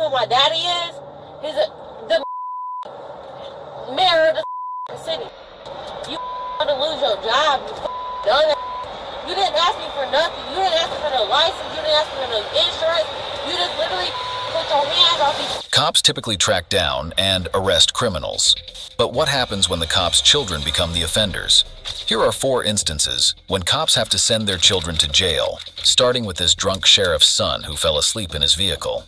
who my daddy is? He's the mayor of the city. You want to lose your job, you done. You didn't ask me for nothing. You didn't ask me for no license. You didn't ask me for no insurance. You just literally put your hands off these. Cops typically track down and arrest criminals. But what happens when the cops' children become the offenders? Here are 4 instances when cops have to send their children to jail, starting with this drunk sheriff's son who fell asleep in his vehicle.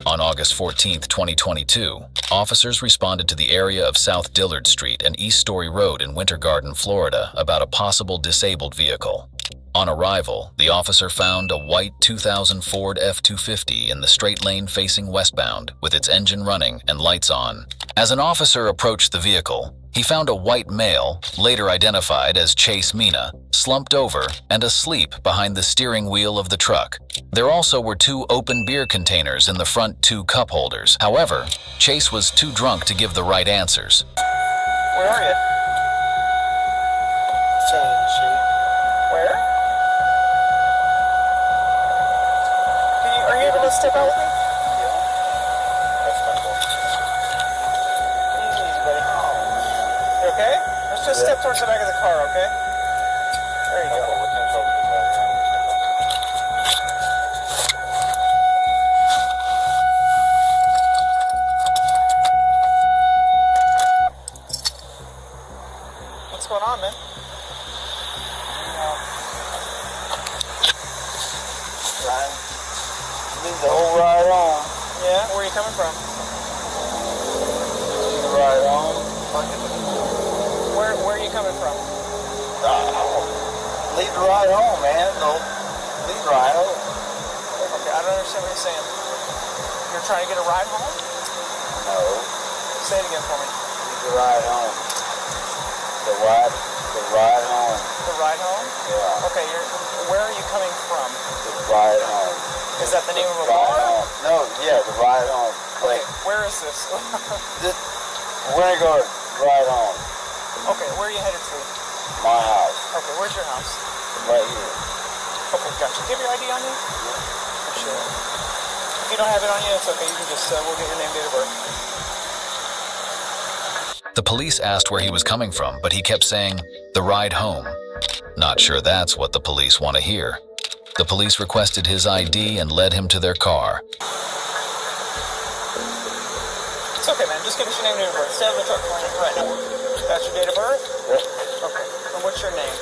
On August 14, 2022, officers responded to the area of South Dillard Street and East Story Road in Winter Garden, Florida, about a possible disabled vehicle. On arrival, the officer found a white 2000 Ford F-250 in the straight lane facing westbound, with its engine running and lights on. As an officer approached the vehicle, he found a white male, later identified as Chase Mina, slumped over and asleep behind the steering wheel of the truck. There also were 2 open beer containers in the front 2 cup holders. However, Chase was too drunk to give the right answers. Where are you? Where? Are you able to step out with me? Okay? Let's just step towards the back of the car, okay? There you go. What's going on, man? Leave the whole ride on. Yeah? Where are you coming from? Leave the ride on. Where are you coming from? Leave the ride home, man. No, leave the ride home. Okay, I don't understand what you're saying. You're trying to get a ride home? No. Say it again for me. Leave the ride home. The ride home. The ride home? Yeah. Okay, where are you coming from? The ride home. Is that the name of a Ride bar? home. No, yeah, the ride home. Okay, where is this? We're gonna go ride home. Okay, where are you headed to? My house. Okay, where's your house? Right here. Okay, gotcha. Do you have your ID on you? Appreciate it. If you don't have it on you, it's okay. You can just, we'll get your name, date of birth. The police asked where he was coming from, but he kept saying, "The ride home." Not sure that's what the police want to hear. The police requested his ID and led him to their car. It's okay, man. Just give us your name, date of birth. Stay on the truck for me right now. That's your date of birth? Yep. Okay. And what's your name?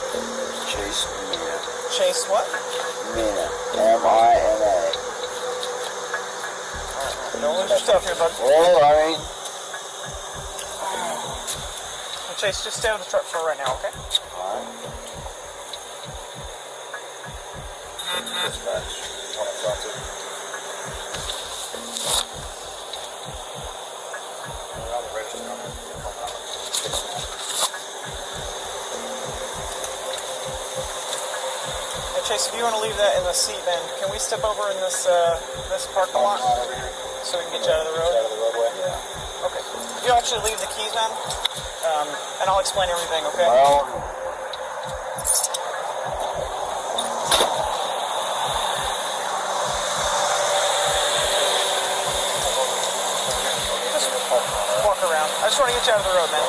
Chase Mina. Chase what? Mina. M-I-N-A. Don't lose your stuff here, bud. Well, I mean. Well, Chase, just stay on the truck for right now, okay? Alright. Dispatch. Hey, Chase, if you want to leave that in the seat, then can we step over in this this parking lot so we can get you out of the road? Out of the roadway? Yeah. Okay. You actually leave the keys, man, and I'll explain everything, okay? Well, Just walk around. I just want to get you out of the road, man.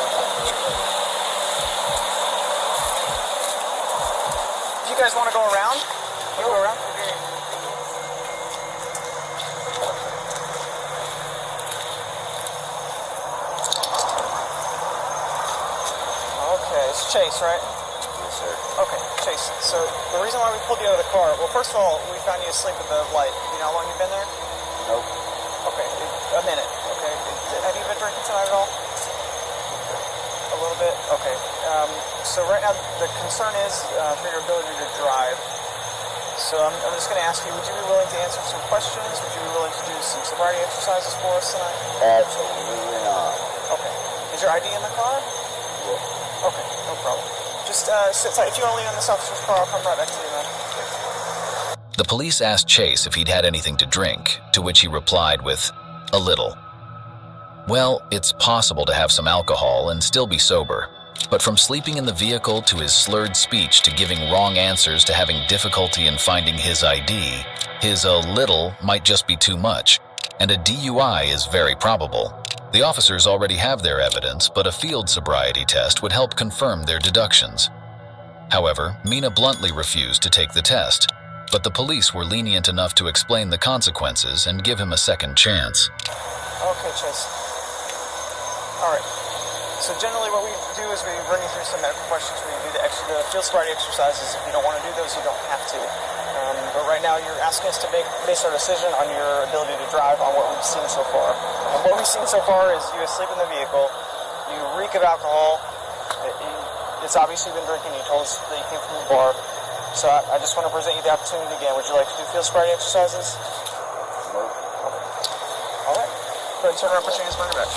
Do you guys want to go around? You go around? Okay, it's Chase, right? yes, sir. Okay, Chase. So the reason why we pulled you out of the car, well, first of all, we found you asleep at the light. You know how long you've been there? Nope. Okay, a minute. Okay. Have you been drinking tonight at all? A little bit? Okay. So right now the concern is for your ability to drive. So I'm just going to ask you, would you be willing to answer some questions? Would you be willing to do some sobriety exercises for us tonight? Absolutely not. Okay. Is your ID in the car? Yeah. Okay, no problem. Just sit tight. If you want to lean on this officer's car, I'll come right back to you, man. The police asked Chase if he'd had anything to drink, to which he replied with, "A little." Well, it's possible to have some alcohol and still be sober, but from sleeping in the vehicle to his slurred speech to giving wrong answers to having difficulty in finding his ID, his "a little" might just be too much. and a DUI is very probable. The officers already have their evidence, but a field sobriety test would help confirm their deductions. However, Mina bluntly refused to take the test, but the police were lenient enough to explain the consequences and give him a second chance. Okay, Chase. Alright. So generally what we do is we run you through some medical questions where you do the field sobriety exercises. If you don't want to do those, you don't have to. But right now you're asking us to base our decision on your ability to drive on what we've seen so far. And what we've seen so far is you asleep in the vehicle, you reek of alcohol, it's obviously been drinking, you told us that you came from the bar. So I just want to present you the opportunity again. Would you like to do field sobriety exercises? Nope. Okay. Alright. Go ahead and turn around, put your hands behind your back.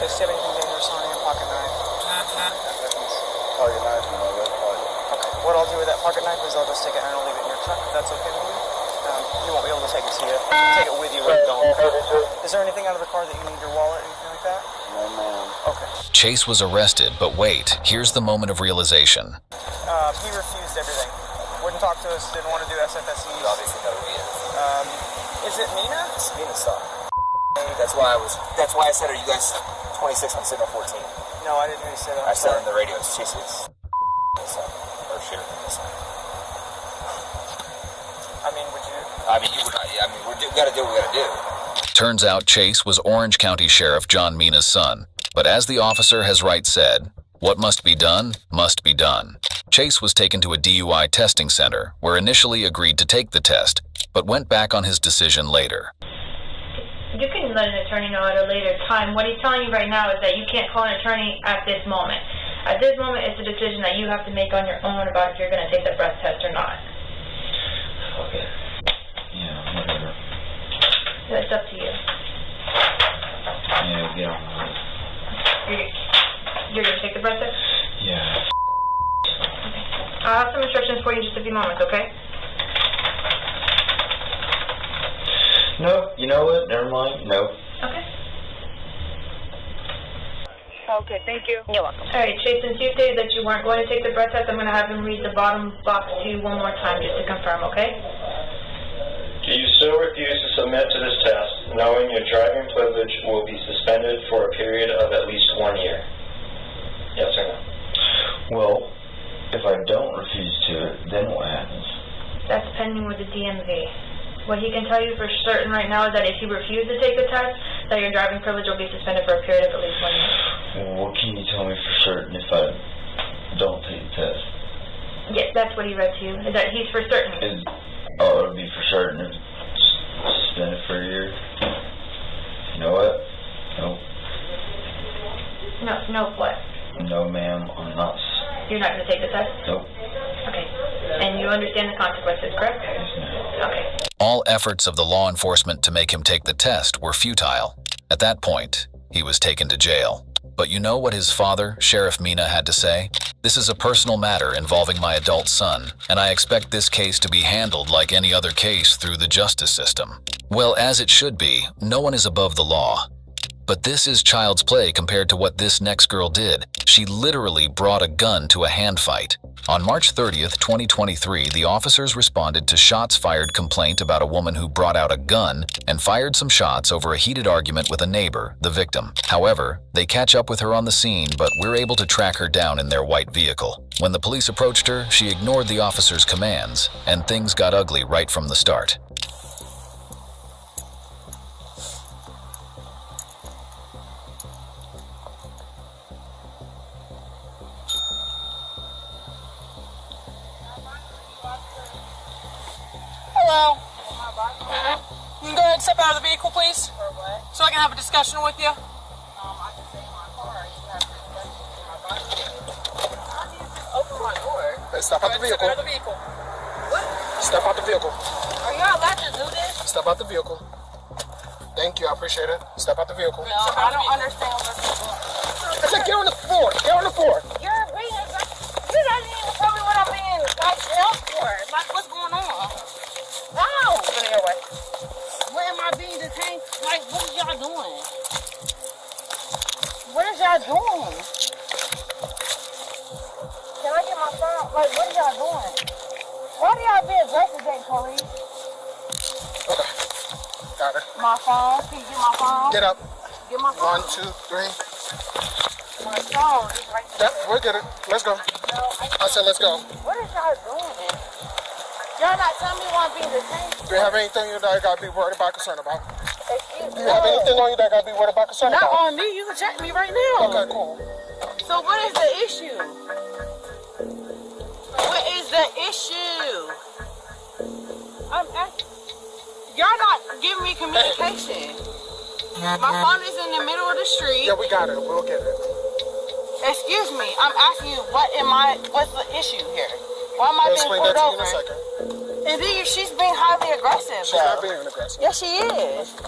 Chase, do you have anything dangerous on your pocket knife? Pocket knife in my left pocket. Okay. What I'll do with that pocket knife is I'll just take it and I'll leave it in your truck, if that's okay with you. You won't be able to take it with you where you're going. Is there anything out of the car that you need, your wallet or anything like that? No, ma'am. Okay. Chase was arrested, but wait, here's the moment of realization. He refused everything. Wouldn't talk to us, didn't want to do SFSEs. You obviously know who he is. Is it Mina? It's Mina's son. That's why I said, are you guys 26 on signal 14? No, I didn't hear you say that. I said on the radio, it's Chase's son. Or Sheriff's son. I mean, would you? We gotta do what we gotta do. Turns out Chase was Orange County Sheriff John Mina's son. But as the officer has right said, what must be done, must be done. Chase was taken to a DUI testing center, where initially agreed to take the test, but went back on his decision later. You can let an attorney know at a later time. What he's telling you right now is that you can't call an attorney at this moment. At this moment, it's a decision that you have to make on your own about if you're going to take the breath test or not. Okay. Yeah, whatever. That's up to you. Yeah, get on with it. You're going to take the breath test? Yeah. I'll have some instructions for you in just a few moments, okay? No, you know what? Never mind. No. Okay. Okay, thank you. You're welcome. All right, Chase, since you stated that you weren't going to take the breath test, I'm going to have him read the bottom box to you one more time just to confirm, okay? Do you still refuse to submit to this test, knowing your driving privilege will be suspended for a period of at least 1 year? Yes or no? Well, if I don't refuse to it, then what happens? That's pending with the DMV. What he can tell you for certain right now is that if you refuse to take the test, that your driving privilege will be suspended for a period of at least 1 year. Well, what can you tell me for certain if I don't take the test? Yes, that's what he read to you, is that he's for certain. It'll be for certain if it's suspended for a year? You know what? Nope. No, what? No, ma'am, I'm not. You're not going to take the test? Nope. Okay. And you understand the consequences, correct? Yes, ma'am. Okay. All efforts of the law enforcement to make him take the test were futile. At that point, he was taken to jail. But you know what his father, Sheriff Mina, had to say? This is a personal matter involving my adult son, and I expect this case to be handled like any other case through the justice system. Well, as it should be, no one is above the law. But this is child's play compared to what this next girl did. She literally brought a gun to a hand fight. On March 30th, 2023, the officers responded to shots fired complaint about a woman who brought out a gun and fired some shots over a heated argument with a neighbor, the victim. However, they catch up with her on the scene, but we're able to track her down in their white vehicle. When the police approached her, she ignored the officers' commands, and things got ugly right from the start. Hello. You can go ahead and step out of the vehicle, please. For what? So I can have a discussion with you. I can stay in my car. You have to open my door. Hey, step out the vehicle. Step out of the vehicle. What? Step out the vehicle. Are you allowed to do this? Step out the vehicle. Thank you, I appreciate it. Step out the vehicle. No, I don't understand what's going on. I said get on the floor. Get on the floor. You're being, you don't even tell me what I'm being like held for. Like, what's going on? No. Get in your way. What am I being detained? Like, what is y'all doing? What is y'all doing? Can I get my phone? Like, what are y'all doing? Why do y'all be aggressive today, police? Okay. Got it. My phone? Can you get my phone? Get up. Get my phone. 1, 2, 3. My phone is right there. Yep, we'll get it. Let's go. No, I said let's go. what is y'all doing? Y'all not telling me why I'm being detained? Do you have anything you that I gotta be worried about, concerned about? Excuse Do me. you have anything on you that I gotta be worried about, concerned Not about? on me. You can check me right now. Okay, cool. So what is the issue? What is the issue? I'm asking. Y'all not giving me communication. My phone is in the middle of the street. Yeah, we got it. We'll get it. Excuse me. I'm asking you, what's the issue here? Why am I I'll being explain pulled that to you in over? a second. And then she's being highly aggressive. She's not being aggressive. Yes, she is.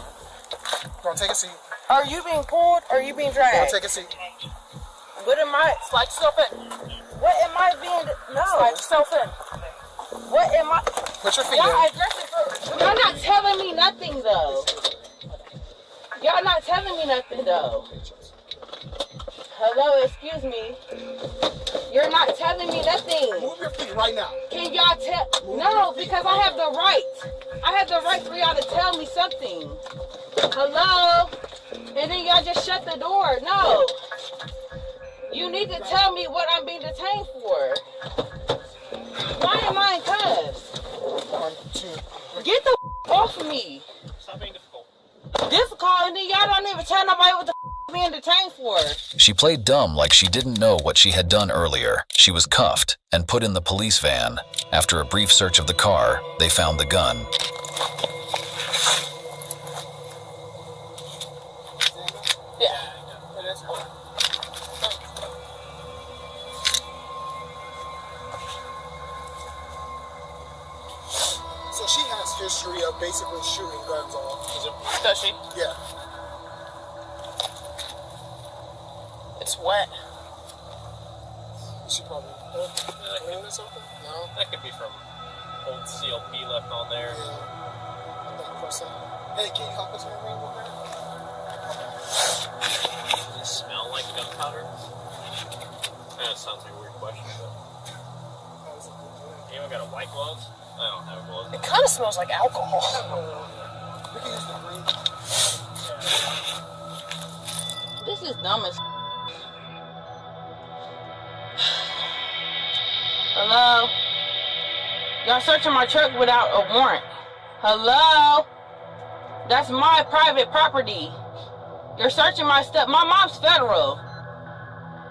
Go on, take a seat. Are you being pulled or are you being Go on, dragged? take a seat. What am I? Slide yourself in. What am I being? No. Slide yourself in. What am I? Put your feet Y'all in. aggressive for. Y'all not telling me nothing though. Y'all not telling me nothing though. Hello, excuse me. You're not telling me nothing. Move your feet right now. Can y'all tell? No, because I have the right. I have the right for y'all to tell me something. Hello? And then y'all just shut the door. No. You need to tell me what I'm being detained for. Why am I in cuffs? 1, 2, 3. Get the off of me. Stop being difficult. Difficult, and then y'all don't even tell nobody what the being detained for. She played dumb like she didn't know what she had done earlier. She was cuffed and put in the police van. After a brief search of the car, they found the gun. Yeah. So she has history of basically shooting guns off. Does she? Yeah. It's wet. She probably clean or something? No. That could be from old CLP left on there. Hey, can you help us with ring over there? Does it smell like gunpowder? That sounds like a weird question, but... Anyone got a white glove? I don't have a glove. It kind of smells like alcohol. We can use the ring. This is dumb as. Hello? Y'all searching my truck without a warrant. Hello? That's my private property. You're searching my stuff. My mom's federal.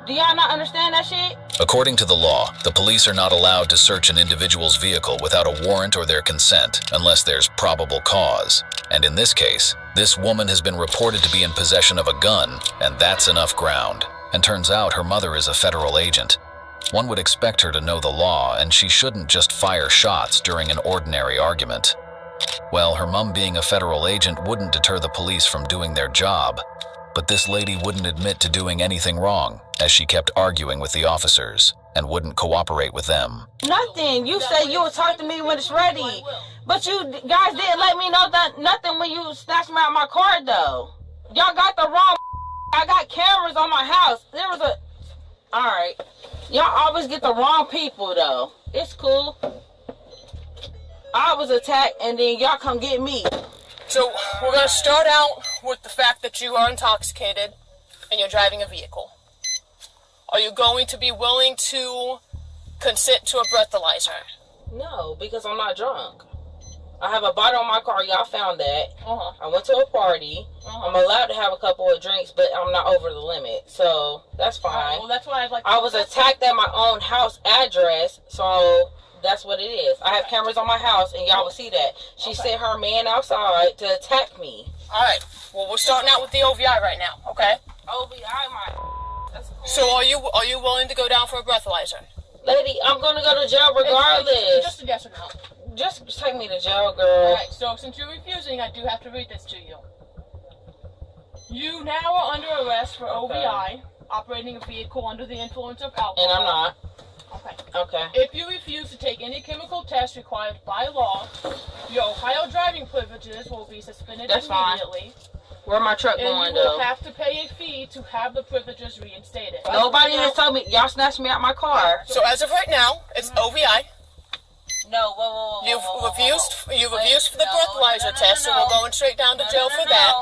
Do y'all not understand that shit? According to the law, the police are not allowed to search an individual's vehicle without a warrant or their consent unless there's probable cause. And in this case, this woman has been reported to be in possession of a gun, and that's enough ground. And turns out her mother is a federal agent. One would expect her to know the law, and she shouldn't just fire shots during an ordinary argument. Well, her mom being a federal agent wouldn't deter the police from doing their job. But this lady wouldn't admit to doing anything wrong, as she kept arguing with the officers and wouldn't cooperate with them. Nothing. You say you will talk to me when it's ready. But you guys didn't let me know that nothing when you snatched me out of my car, though. Y'all got the wrong. I got cameras on my house. There was a... Alright. Y'all always get the wrong people, though. It's cool. I was attacked, and then y'all come get me. So we're going to start out with the fact that you are intoxicated and you're driving a vehicle. Are you going to be willing to consent to a breathalyzer? No, because I'm not drunk. I have a bottle in my car. Y'all found that. I went to a party. I'm allowed to have a couple of drinks, but I'm not over the limit. So that's fine. Well, that's why I'd like to... I was attacked at my own house address, so that's what it is. I have cameras on my house, and y'all will see that. She sent her man outside to attack me. All right. Well, we're starting out with the OVI right now, okay? OVI, that's cool. So are you willing to go down for a breathalyzer? Lady, I'm going to go to jail regardless. Just a yes or no. Just take me to jail, girl. All right. So since you're refusing, I do have to read this to you. You now are under arrest for OVI, operating a vehicle under the influence of alcohol. And I'm not. Okay. Okay. If you refuse to take any chemical tests required by law, your Ohio driving privileges will be suspended immediately. Where my truck And going, you will though? have to pay a fee to have the privileges reinstated. Nobody has told me. Y'all snatched me out my car. So as of right now, it's OVI. No, whoa. You've refused for the breathalyzer test, so we're going straight down to jail for that.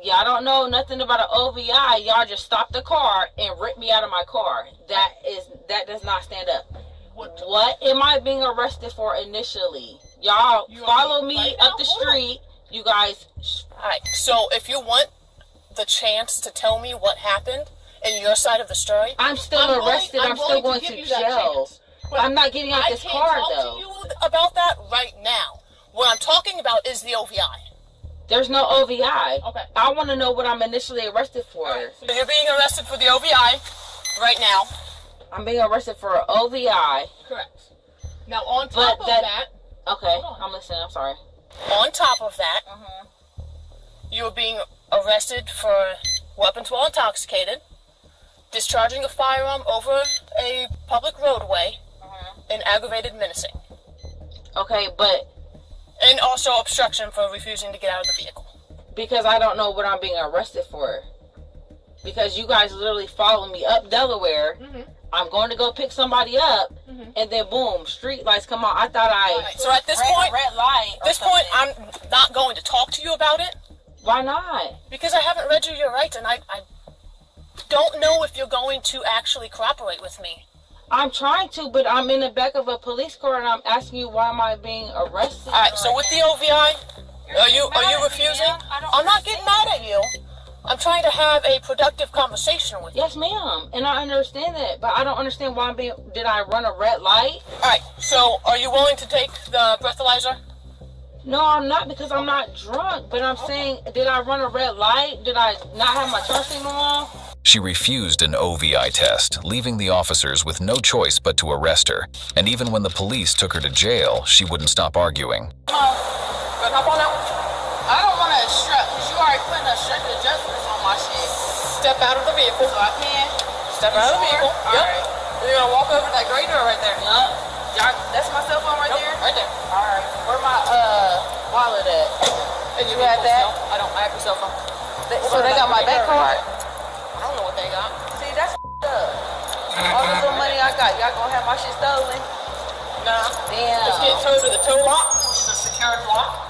Y'all don't know nothing about an OVI. Y'all just stopped the car and ripped me out of my car. That does not stand up. What am I being arrested for initially? Y'all follow me up the street. You guys. Alright, so if you want the chance to tell me what happened in your side of the story, I'm still arrested. I'm still going to jail. I'm not getting out this car, though. I can't talk to you about that right now. What I'm talking about is the OVI. There's no OVI. Okay. I want to know what I'm initially arrested for. Right. So you're being arrested for the OVI right now. I'm being arrested for OVI. Correct. Now on top of that. Okay, I'm listening. I'm sorry. On top of that, you are being arrested for weapons while intoxicated, discharging a firearm over a public roadway, and aggravated menacing. Okay, but... And also obstruction for refusing to get out of the vehicle. Because I don't know what I'm being arrested for. Because you guys literally follow me up Delaware. I'm going to go pick somebody up, and then boom, street lights come on. I thought So at this point, red light. I'm not going to talk to you about it. Why not? Because I haven't read you your rights, and I don't know if you're going to actually cooperate with me. I'm trying to, but I'm in the back of a police car, and I'm asking you why am I being arrested? All right. So with the OVI, are you refusing? I'm not getting mad at you. I'm trying to have a productive conversation with you. Yes, ma'am, and I understand that, but I don't understand why I'm being. Did I run a red light? All right. So are you willing to take the breathalyzer? No, I'm not because I'm not drunk. But I'm saying, did I run a red light? Did I not have my turn signal on? She refused an OVI test, leaving the officers with no choice but to arrest her. And even when the police took her to jail, she wouldn't stop arguing. But hop on out. I don't want to obstruct because you already putting a strict adjustments on my shit. Step out of the vehicle. So I can? Step out of the vehicle. All Yep. right. You're going to walk over to that gray door right there. Yup. That's my cell phone right there? Right there. All right. Where my wallet at? And You had that? No, I don't. I have your cell phone. So they got my bank card? I don't know what they got. See, that's up. All this little money I got, y'all gonna have my shit stolen? Nah. Damn. Just get towed to the tow lot, which is a secured lot.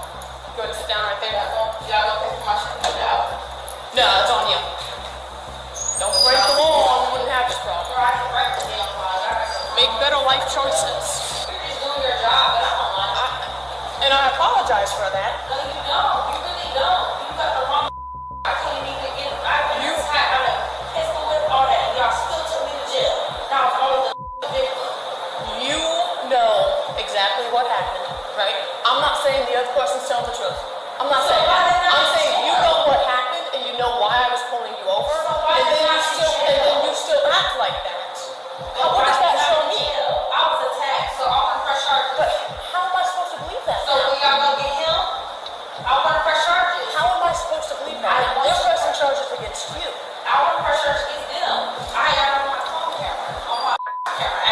Go ahead and sit down right there. Y'all gonna pay for my shit out? No, it's on you. Don't break the law, you wouldn't have this problem. Make better life choices. You're just doing your job, but I don't like it. And I apologize for that. No, you don't. You really don't. You got the wrong. I can't even get. I just had a pistol with all that, and y'all still took me to jail. Now I'm all the victim. You know exactly what happened, right? I'm not saying the other person's telling the truth. I'm not saying that. I'm saying you know what happened and you know why I was pulling you over, and then you still act like that. What does that show me? I was attacked, so I want to press charges. But how am I supposed to believe that? So when y'all gonna get him? I want to press charges. How am I supposed to believe that? They're pressing charges against you. I want to press charges against them. I got it on my phone camera, on my camera.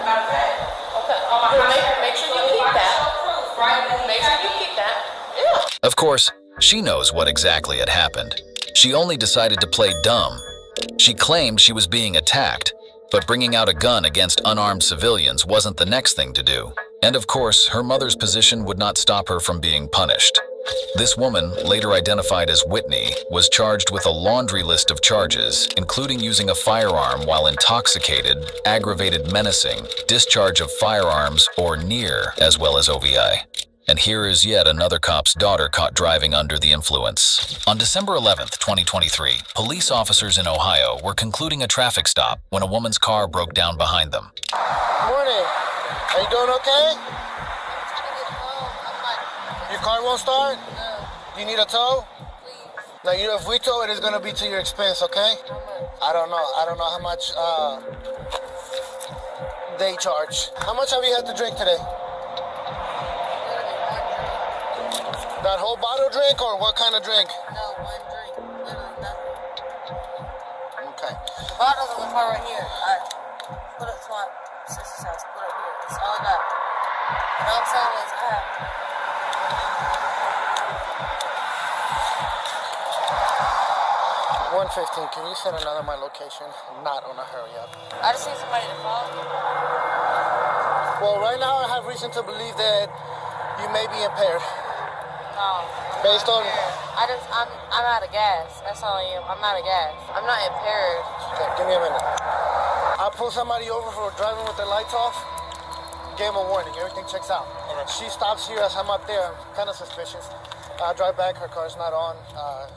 Matter of fact. Okay. Well, make sure you keep that. Make sure you keep that. Yeah. Of course, she knows what exactly had happened. She only decided to play dumb. She claimed she was being attacked, but bringing out a gun against unarmed civilians wasn't the next thing to do. And of course, her mother's position would not stop her from being punished. This woman, later identified as Whitney, was charged with a laundry list of charges, including using a firearm while intoxicated, aggravated menacing, discharge of firearms, or near, as well as OVI. And here is yet another cop's daughter caught driving under the influence. On December 11th, 2023, police officers in Ohio were concluding a traffic stop when a woman's car broke down behind them. Morning. Are you doing okay? Your car won't start? No. You need a tow? Please. Now, if we tow it, it's going to be to your expense, okay? I don't know how much they charge. How much have you had to drink today? That whole bottle drink, or what kind of drink? No, one drink. Literally nothing. Bottles in the car right here. Alright. Put it to my sister's house. Put it here. That's all I got. What I'm saying is I have 115, can you send another my location? I'm not on a hurry up. I just need somebody to call. Well, right now I have reason to believe that you may be impaired. No. Based on... I'm out of gas. That's all I am. I'm out of gas. I'm not impaired. Okay, give me a minute. I'll pull somebody over for driving with their lights off. Gave him a warning. Everything checks out. Okay. She stops here as I'm up there. Kind of suspicious. I drive back. Her car's not on.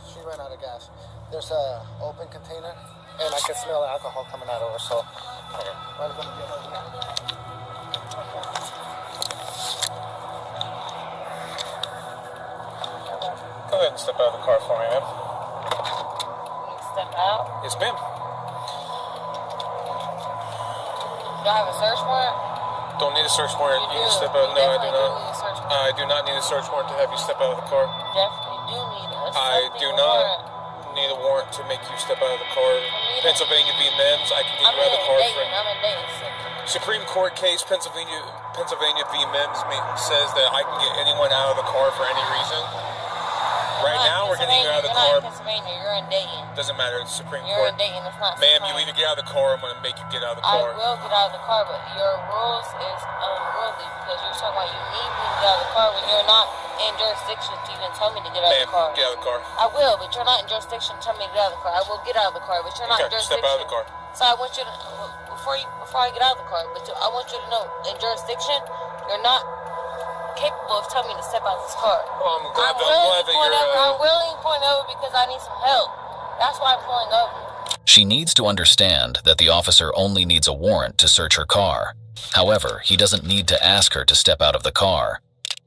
She ran out of gas. There's a open container, and I can smell the alcohol coming out of her. So, right gonna get over here. Go ahead and step out of the car for me, ma'am. Step out? Yes, ma'am. Do I have a search warrant? Don't need a search warrant. You can step out. No, I do not. I do not need a search warrant to have you step out of the car. Definitely do need a I do not need a warrant to make you step out of the car. Pennsylvania v. Mims, I can get you out of the car for I'm in Dayton. Supreme Court case, Pennsylvania v. Mims says that I can get anyone out of the car for any reason. Right now, we're getting you out of the car. You're not in Pennsylvania, you're in Dayton. Doesn't matter, it's Supreme Court. You're in Dayton, it's not Ma'am, you either get out of the car or I'm going to make you get out of the car. I will get out of the car, but your rules is unruly because you're talking about you need me to get out of the car when you're not in jurisdiction to even tell me to get out of the car. Ma'am, get out of the car. I will, but you're not in jurisdiction to tell me to get out of the car. I will get out of the car, but you're not in jurisdiction. Step out of the car. So I want you to, before I get out of the car, I want you to know, in jurisdiction, you're not capable of telling me to step out of this car. Well, I'm glad that you're... I'm willing to point over because I need some help. That's why I'm pulling over. She needs to understand that the officer only needs a warrant to search her car. However, he doesn't need to ask her to step out of the car.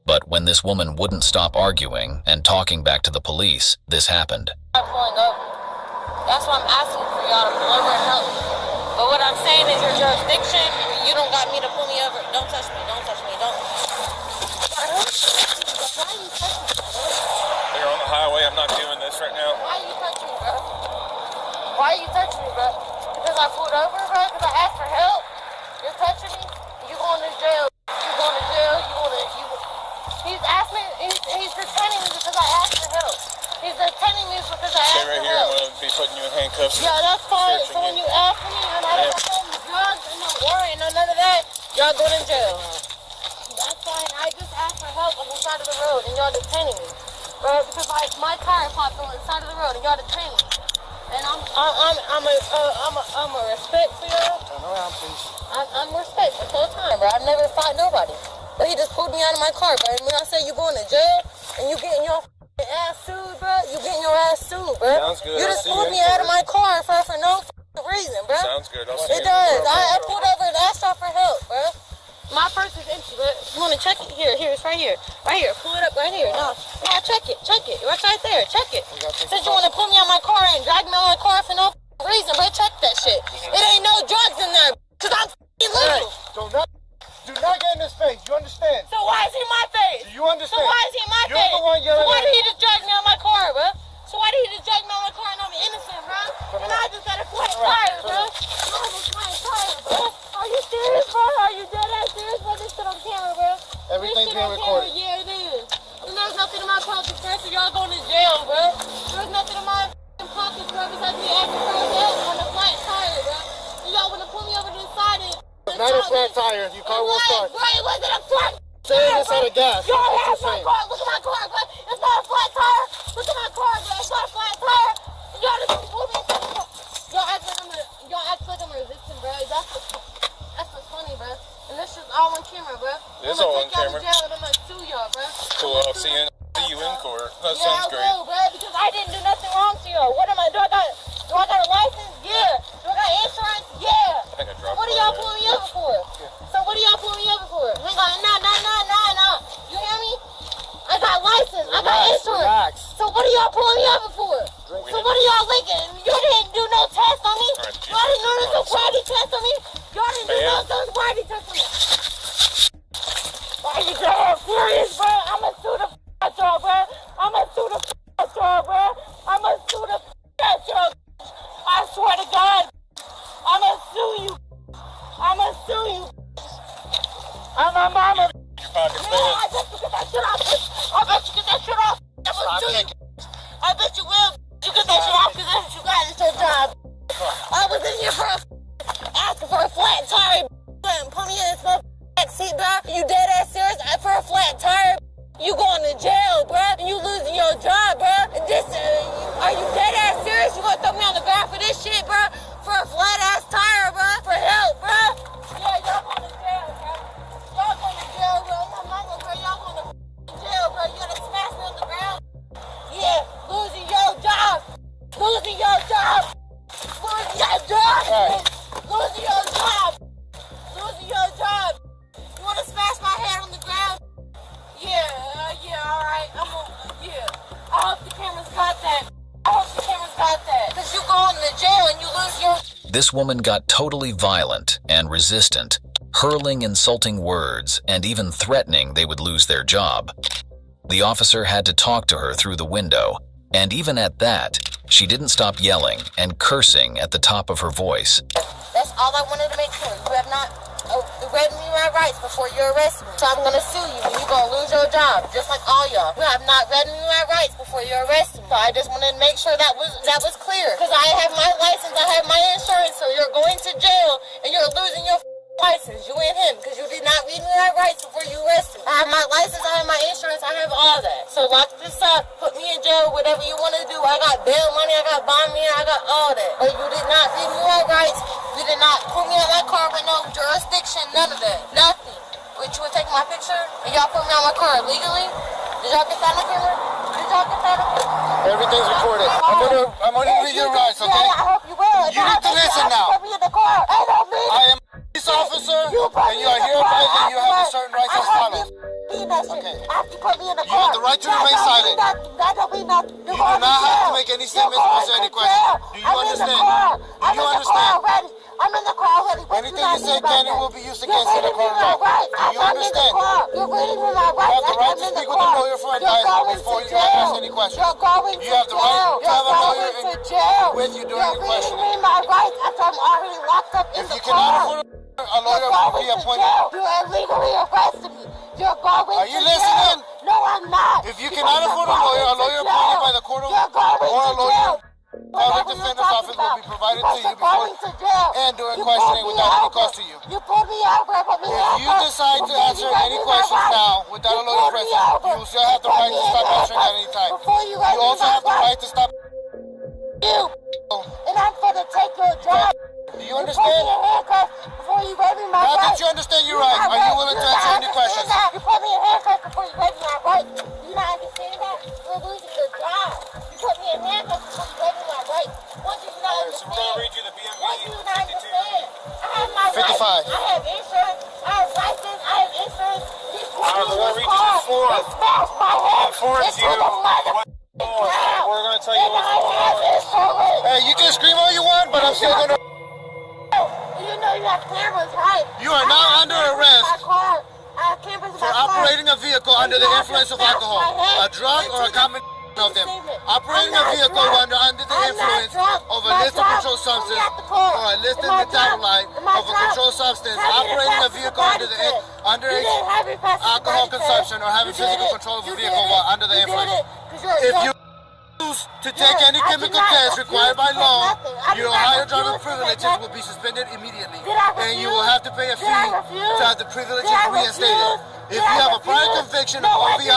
But when this woman wouldn't stop arguing and talking back to the police, this happened. I'm pulling over. That's why I'm asking for y'all to pull over and help me. But what I'm saying is your jurisdiction, you don't got me to pull me over. Don't touch me, don't touch me, don't. Why are you touching me, bro? You're on the highway, I'm not doing this right now. Why are you touching me, bro? Why are you touching me, bro? Because I pulled over, bro? Because I asked for help? You're touching me? You going to jail. You going to jail. He's asking, he's detaining me because I asked for help. He's detaining me because I asked right for here, help. I'm going to be putting you in handcuffs. Yeah, that's fine. So when you ask me and I don't have any drugs and no warrant and none of that, y'all going to jail. That's fine. I just asked for help on the side of the road and y'all detaining me. Bro, because my tire popped on the side of the road and y'all detaining me. And I'm a respect for y'all. Turn around, please. I'm respect the whole time, bro. I've never fought nobody. But he just pulled me out of my car, bro. And when I say you going to jail and you getting your ass sued, bro, you getting your ass sued, bro. Sounds good. You just pulled me out of my car for no reason, bro. Sounds good. I'll see it does. I pulled over and asked y'all for help, bro. My purse is empty, bro. You want to check it? Here, it's right here. Right here. Pull it up right here. No, check it. It's right there. Check it. Since you want to pull me out of my car and drag me out of my car for no reason, bro, check that shit. It ain't no drugs in there, because I'm illegal. Do not get in his face. You understand? So why is he in my face? Do you understand? So why is he in my face? You're the one yelling. So why did he just drag me out of my car, bro? So why did he just drag me out of my car and I'm innocent, bro? And I just got a flat tire, bro. I have a flat tire, bro. Are you serious, bro? Are you dead ass serious, bro? This shit on camera, bro. Everything's being recorded. Yeah, it is. And there's nothing in my pockets, bro, so y'all going to jail, bro. There's nothing in my pockets, bro, besides me acting for that on a flat tire, bro. And y'all want to pull me over to the side and... It's not a flat tire. Your car won't start. Bro, it wasn't a flat tire. Saying this out of gas. Y'all have my car. Look at my car, bro. It's not a flat tire. Look at my car, bro. It's not a flat tire. Y'all just pulled me. Y'all act like I'm resisting, bro. That's what's funny, bro. And this is all on camera, bro. It is all on camera. I'm gonna sue y'all, bro. Cool. I'll see you in court. That sounds great. Yeah, I will, bro, because I didn't do nothing wrong to y'all. What am I? Do I got a license? Yeah. Do I got insurance? Yeah. I think I dropped What are y'all pulling me over for? So what are y'all pulling me over for? Hang on, no. You hear me? I got license. I got insurance. Relax. So what are y'all pulling me over for? So what are y'all thinking? You didn't do no test on me? Y'all didn't do no sobriety test on me? Y'all didn't do no sobriety test on me? Are you damn serious, bro? I'ma sue the out y'all, bro. I'ma sue the out y'all, bro. I'ma sue the out y'all. I swear to God. I'm my mama. Your pockets, Yeah, man. I bet you get that shit off. I bet you get that shit off. That was Stop you. kicking. I bet you will. You get that shit off because that's what you got. It's your job. I was in here for asking for a flat tire. Put me in this back seat, bro. You dead ass serious? For a flat tire? You going to jail, bro. You losing your job, bro. Are you dead ass serious? You gonna throw me on the ground for this shit, bro? For a flat ass tire, bro? For help, bro? Yeah, y'all going to jail, bro. Y'all going to jail, bro. My mama, bro. Y'all going to jail, bro. You gonna smash me on the ground? Yeah, losing your job. Losing your job. Losing your job. Right. Losing your job. Losing your job. You wanna smash my head on the ground? Yeah, alright. Yeah. I hope the cameras got that. I hope the cameras got that. Cause you go into jail and you lose your... This woman got totally violent and resistant, hurling insulting words and even threatening they would lose their job. The officer had to talk to her through the window, and even at that, she didn't stop yelling and cursing at the top of her voice. That's all I wanted to make sure. You have not read me my rights before you arrest me. So I'm gonna sue you and you're gonna lose your job, just like all y'all. You have not read me my rights before you arrest me. So I just wanted to make sure that was clear. Because I have my license, I have my insurance, so you're going to jail and you're losing your license, you and him, because you did not read me my rights before you arrested me. I have my license, I have my insurance, I have all that. So lock this up, put me in jail, whatever you want to do. I got bail money, I got bond money, I got all that. But you did not read me my rights. You did not put me on my car with no jurisdiction, none of that. Nothing. But you would take my picture and y'all put me on my car illegally? Did y'all get that on camera? Did y'all get that on camera? Everything's recorded. I'm gonna read your rights, okay? Yeah, I hope you will. You need to listen now. Put me in the car. I don't mean I am a police officer, and you are here advising you have the certain rights as follows. Okay. After you put me in the car. You have the right to remain silent. That don't mean nothing. You do not have to make any statements or answer any questions. Do you understand? Do you understand? I'm in the car already. Anything you say can and will be used against you in the court of law. Do you understand? You're reading me my rights. You have the right to speak with a lawyer for advice before you ask any questions. You're going You have the right to have a lawyer with you during your You're questioning. reading me my rights after I'm already locked up in If the you car. cannot afford a lawyer, will be appointed. You illegally arrested me. You're going Are you to listening? jail. No, I'm not. If you cannot afford a lawyer appointed by the court of or a lawyer public defender's office will be provided to you before and during questioning without any cost to you. You pulled me over, put me If you decide to answer any questions now without a lawyer present, you will still have the right to stop answering at any time. You also have the right to stop. You. And I'm gonna take your job. Do you understand? You put me in handcuffs before you read me my Now that rights. you understand your right, are you willing to answer any questions? You put me in handcuffs before you read me my rights. Do you not understand that? You're losing your job. You put me in handcuffs before you read me my rights. What do you not So understand? we're going to read you the BMV What do you not understand? I have my 55. rights. I have insurance. I have license. I have insurance. These We're going to read you car. the form. They smashed my head. Informs into you the mother- what's going on. We're going to tell you And what's I going have on. insurance. Hey, you can scream all you want, but I'm still gonna. You know you have cameras, right? You are now under arrest I have cameras in for my car. operating a vehicle under the influence of alcohol, a drug, or a combination of them. Operating a vehicle under the influence of a listed controlled substance or a listed metabolite of a controlled substance. Operating a vehicle under the underage alcohol consumption or having physical control of a vehicle while under the influence. If you refuse to take any chemical test required by law, your Ohio driving privileges will be suspended immediately, and you will have to pay a fee to have the privileges reinstated. If you have a prior conviction of OVI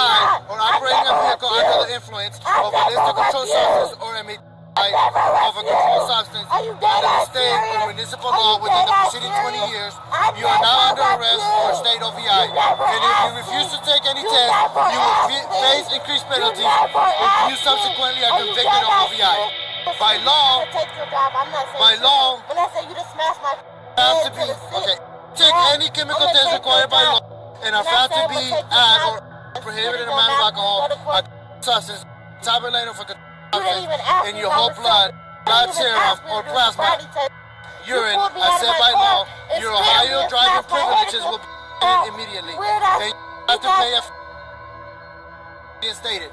or operating a vehicle under the influence of a listed controlled substance or a of a controlled substance under the state or municipal law within the preceding 20 years, you are now under arrest for state OVI. And if you refuse to take any test, you will face increased penalties if you subsequently are convicted of OVI. By law, when I say you just smashed my have to be take any chemical test required by law and are found to be at or prohibited amount of alcohol, a substance, tabulated for in your whole blood serum, or plasma, urine, as said by law, your Ohio driving privileges will be immediately. And you have to pay a reinstated.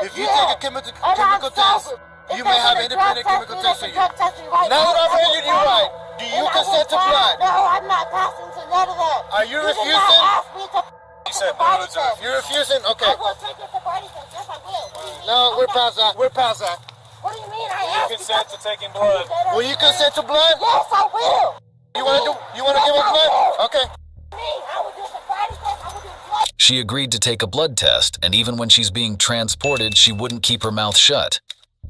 If you take a chemical test, you may have independent chemical test on you. Now that I've read you right, do you consent to blood? No, I'm not passing to none of that. Are you refusing? Ask me said body booze or test. You're refusing? Okay. I will take it for body test. Yes, I will. What do you mean? No, we're past that. We're past that. What do you mean? I you asked consent to taking blood. Will you consent to blood? Yes, I will. You want to give us blood? Okay. Me, I would do the body test. I would do blood. She agreed to take a blood test, and even when she's being transported, she wouldn't keep her mouth shut.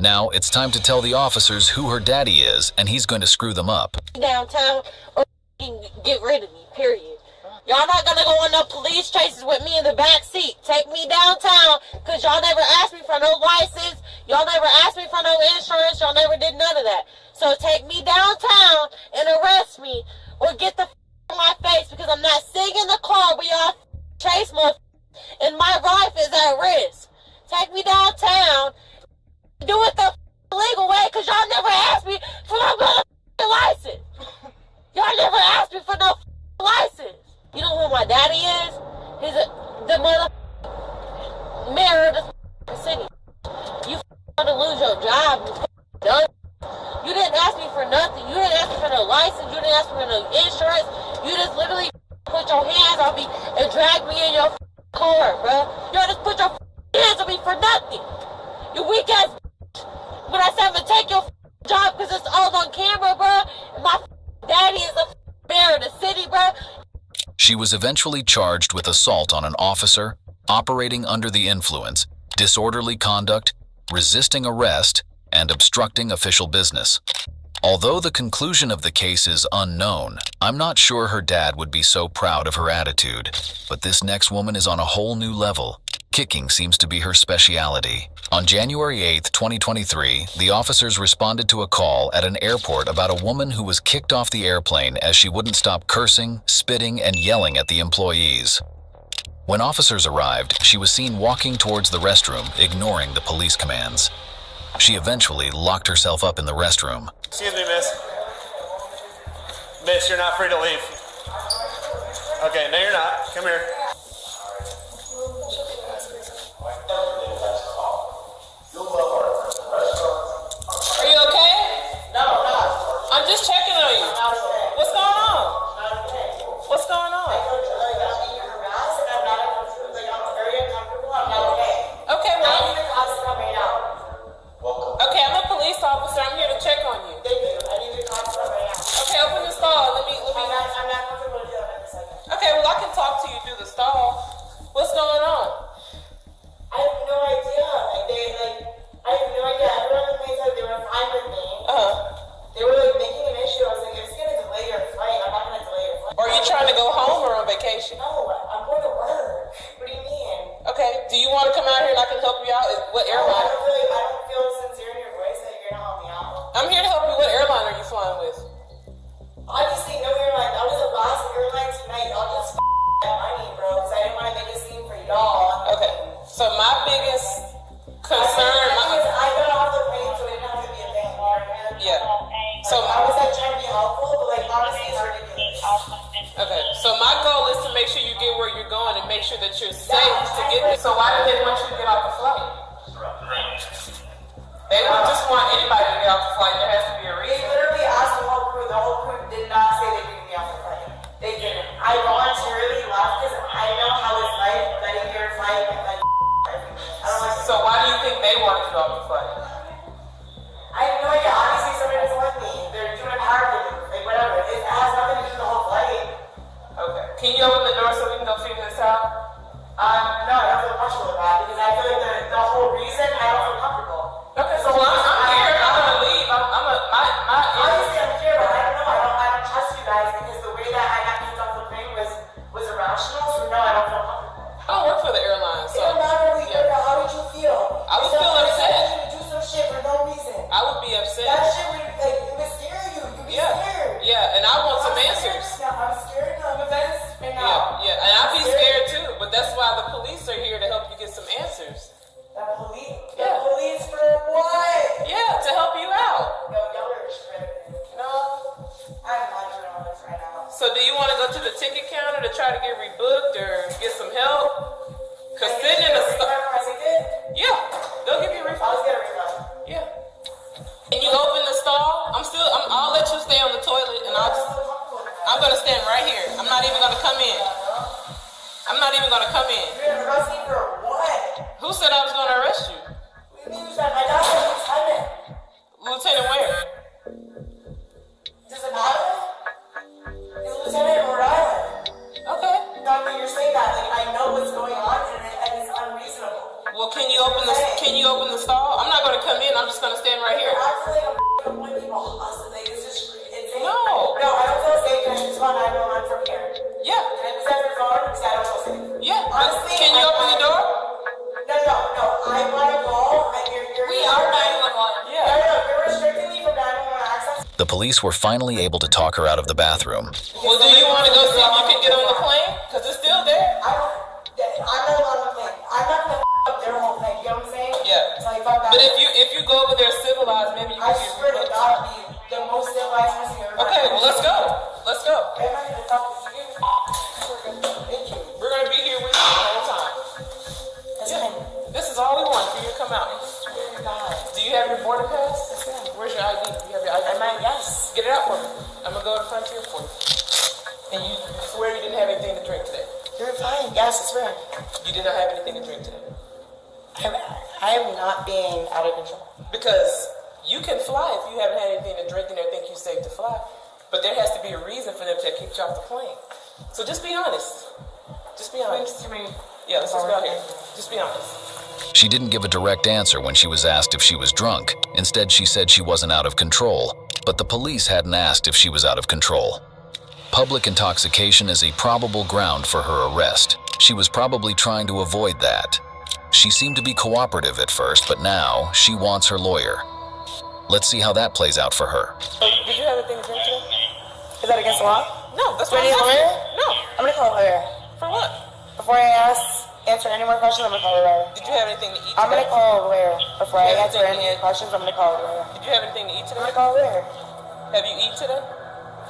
Now it's time to tell the officers who her daddy is, and he's going to screw them up. Downtown or get rid of me, period. Y'all not gonna go on no police chases with me in the back seat. Take me downtown, cause y'all never asked me for no license. Y'all never asked me for no insurance. Y'all never did none of that. So take me downtown and arrest me, or get the in my face, because I'm not sitting in the car where y'all chase my and my life is at risk. Take me downtown, do it the legal way, cause y'all never asked me for my license. Y'all never asked me for no license. You know who my daddy is? He's the mayor of the city. You gonna lose your job. You done. You didn't ask me for nothing. You didn't ask me for no license. You didn't ask me for no insurance. You just literally put your hands on me and drag me in your car, bro. Y'all just put your hands on me for nothing. You weak ass. But I said I'm gonna take your job because it's all on camera, bro. And my daddy is the mayor of the city, bro. She was eventually charged with assault on an officer, operating under the influence, disorderly conduct, resisting arrest, and obstructing official business. Although the conclusion of the case is unknown, I'm not sure her dad would be so proud of her attitude. But this next woman is on a whole new level. Kicking seems to be her speciality. On January 8, 2023, the officers responded to a call at an airport about a woman who was kicked off the airplane as she wouldn't stop cursing, spitting, and yelling at the employees. When officers arrived, she was seen walking towards the restroom, ignoring the police commands. She eventually locked herself up in the restroom. Excuse me, miss. Miss, you're not free to leave. Okay, no, you're not. Come here. Are you okay? No. I'm just checking on you. What's going on? What's going on? Okay, well. Okay, I'm a police officer. I'm here to check on you. Okay, open the stall. Let me. Okay, well, I can talk to you through the stall. What's going on? I have no idea. I have no idea. Everyone in the place said they were fine with me. They were making an issue. I was like, it's gonna delay your flight. I'm not gonna delay your flight. Are you trying to go home or on vacation? No, I'm going to work. What do you mean? Okay, do you want to come out here and I can help you out? What airline? I don't feel sincere in your voice that you're gonna help me out. I'm here to help you. What airline are you flying with? Obviously, no airline. That was the last airline tonight. Y'all just money, bro, because I didn't want to make a scene for y'all. Okay, so my biggest concern. I got off the plane, so it didn't have to be a thing. Yeah. So I was trying to be helpful, but honestly, it's ridiculous. Okay, so my goal is to make sure you get where you're going and make sure that you're safe to get there. So why do they want you to get off the flight? They don't just want anybody to get off the flight. There has to be a reason. They literally asked the whole crew. The whole crew did not say they could get me off the flight. They didn't. I voluntarily left because I know how it's like letting your flight I don't like. So why do you think they wanted you off the flight? I have no idea. Honestly, somebody doesn't like me. They're doing a power thing, whatever. It has nothing to do with the whole flight. Okay. Can you open the door so we can go figure this out? No, I don't feel comfortable with that because I feel like the whole reason I don't feel comfortable. Okay, so I'm here. I'm gonna leave. Honestly, I'm here, but I don't know. I don't trust you guys because the way that I got kicked off the plane was irrational. So no, I don't feel comfortable. I don't work for the airline, so. It don't matter what you feel. How did you feel? I would feel upset. You do some shit for no reason. I would be upset. That shit would it would scare you. You'd be scared. Yeah, and I want some answers. I'm scared now. I'm offense. Yeah, and I'd be scared too. But that's why the police are here to help you get some answers. The police? The police for what? Yeah, to help you out. Yo, y'all are tripping. No. I'm not doing all this right now. So do you want to go to the ticket counter to try to get rebooked or get some help? Cause sitting in the yeah, they'll give you a refund. I'll get a refund. Yeah. Can you open the stall? I'll let you stay on the toilet and I'm gonna stand right here. I'm not even gonna come in. I'm not even gonna come in. You're gonna arrest me for what? Who said I was gonna arrest you? What do you mean you said my dad's a lieutenant? Lieutenant where? Does it matter? He's a lieutenant in Rhode Island. Okay. No, but you're saying that like I know what's going on and it's unreasonable. Well, can you open the stall? I'm not gonna come in. I'm just gonna stand right here. You're acting like I'm one people hustling. Like it's just insane. No. No, I don't feel safe. Can I just call 911 from here? Yeah. Can I present your phone? Because I don't feel safe. Yeah. Honestly, Can you open the door? No. I want to call. We are 911. Yeah. No, you're restricting me from 911 access. The police were finally able to talk her out of the bathroom. Well, do you want to go see if you can get on the plane? Because it's still there. I'm not on the plane. I'm not going to up their whole thing. You know what I'm saying? Yeah. So like, fuck that. But if you go over there civilized, maybe you can I swear to God, be the most civilized person you ever met. Okay, well, let's go. Let's go. I'm not going to talk to you. Thank you. We're going to be here with you the whole time. Yeah. This is all we want for you to come out. Do you have your boarding pass? Where's your ID? Do you have your ID? I might, yes. Get it out for me. I'm going to go to the frontier for you. And you swear you didn't have anything to drink today? You're fine. Yes, it's fair. You did not have anything to drink today? I am not being out of control. Because you can fly if you haven't had anything to drink and they think you're safe to fly. But there has to be a reason for them to kick you off the plane. So just be honest. Just be honest. Yeah, let's just go out here. Just be honest. She didn't give a direct answer when she was asked if she was drunk. Instead, she said she wasn't out of control. But the police hadn't asked if she was out of control. Public intoxication is a probable ground for her arrest. She was probably trying to avoid that. She seemed to be cooperative at first, but now she wants her lawyer. Let's see how that plays out for her. Did you have anything to drink today? Is that against the law? No, that's Do what I need a I'm lawyer? asking. No. I'm going to call a lawyer. For what? Before I answer any more questions, I'm going to call a lawyer. Did you have anything to eat today? I'm going to call a lawyer. Before I Yeah, answer any questions, I'm going to call a lawyer. Did you have anything to eat today? I'm going to call a lawyer. Have you eaten today?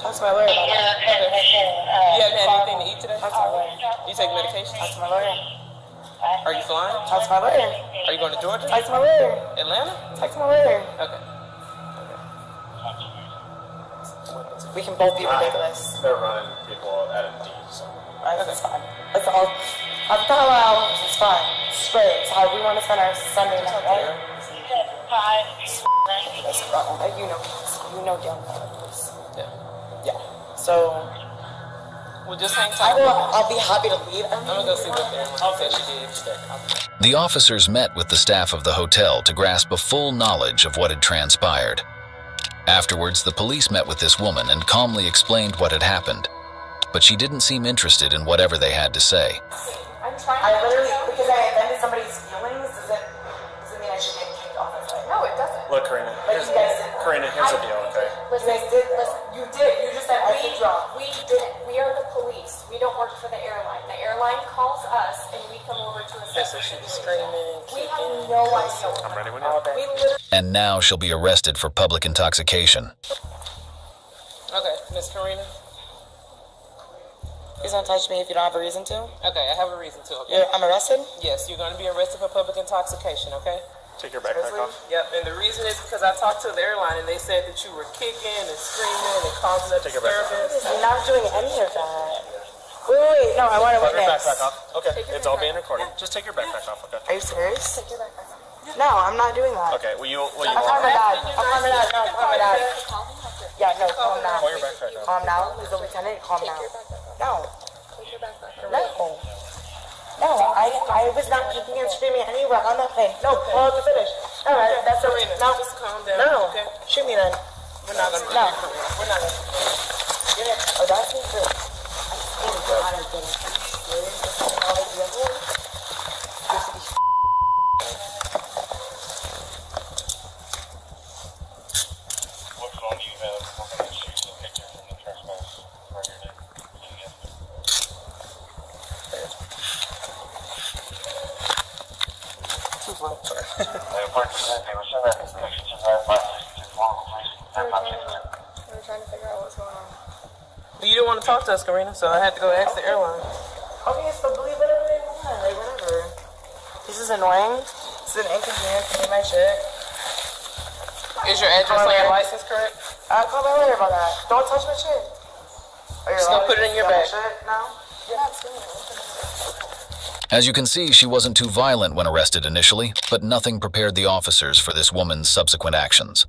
Talk to my lawyer about it. Okay. You haven't had anything to eat today? Talk to my lawyer. You take medication? Talk to my lawyer. Are you flying? Talk to my lawyer. Are you going to Georgia? Talk to my lawyer. Atlanta? Talk to my lawyer. Okay. We can both be ridiculous. They're running people at a D, so. That's fine. That's all. I've got hours. It's fine. It's great. It's how we want to spend our Sunday night, right? You know damn well. Yeah. So. We'll just hang tight. I'll be happy to leave. I'm gonna go see what they said she did. The officers met with the staff of the hotel to grasp a full knowledge of what had transpired. Afterwards, the police met with this woman and calmly explained what had happened. But she didn't seem interested in whatever they had to say. Because I offended somebody's feelings, does it mean I should get kicked off the site? No, it doesn't. Look, Karina, here's the deal, okay? You did. You just said I kicked you off. We didn't. We are the police. We don't work for the airline. The airline calls us and we come over to assess. So she was screaming, We have no idea. I'm ready when you are. We literally. And now she'll be arrested for public intoxication. Okay, Miss Karina. Please don't touch me if you don't have a reason to. Okay, I have a reason to, okay? I'm arrested? Yes, you're going to be arrested for public intoxication, okay? Take your backpack off. Yep, and the reason is because I talked to the airline and they said that you were kicking and screaming and causing a disturbance. I'm not doing any of that. Wait, no, I want to Take your witness. backpack off. Okay, it's all being recorded. Just take your backpack off, okay? Are you serious? Take your backpack off. No, I'm not doing that. Okay, will you I'm calling my dad. I'm calling my dad. No, I'm calling my dad. Yeah, no, calm down. Pull your backpack off. Calm down. He's the lieutenant. Calm down. No. No. No, I was not kicking and screaming anywhere on that plane. No, pull out the finish. All right, that's the reason. No, just calm down. No, okay? shoot me then. We're not gonna. No, we're not gonna. Oh, that's me too. I swear to God, I did it. Are you serious? This is all the other one? Used to be. What phone do you have? We're going to shoot the picture from the trespass right here. Too slow. Sorry. We were trying to figure out what's going on. You didn't want to talk to us, Karina, so I had to go ask the airline. Okay, so believe whatever they want. Like, whatever. This is annoying. This is an inconvenience to me, my shit. Is your address on your license correct? I'll call my lawyer about that. Don't touch my shit. Just gonna put it in your bag. Shit now? You're not stealing it. As you can see, she wasn't too violent when arrested initially, but nothing prepared the officers for this woman's subsequent actions.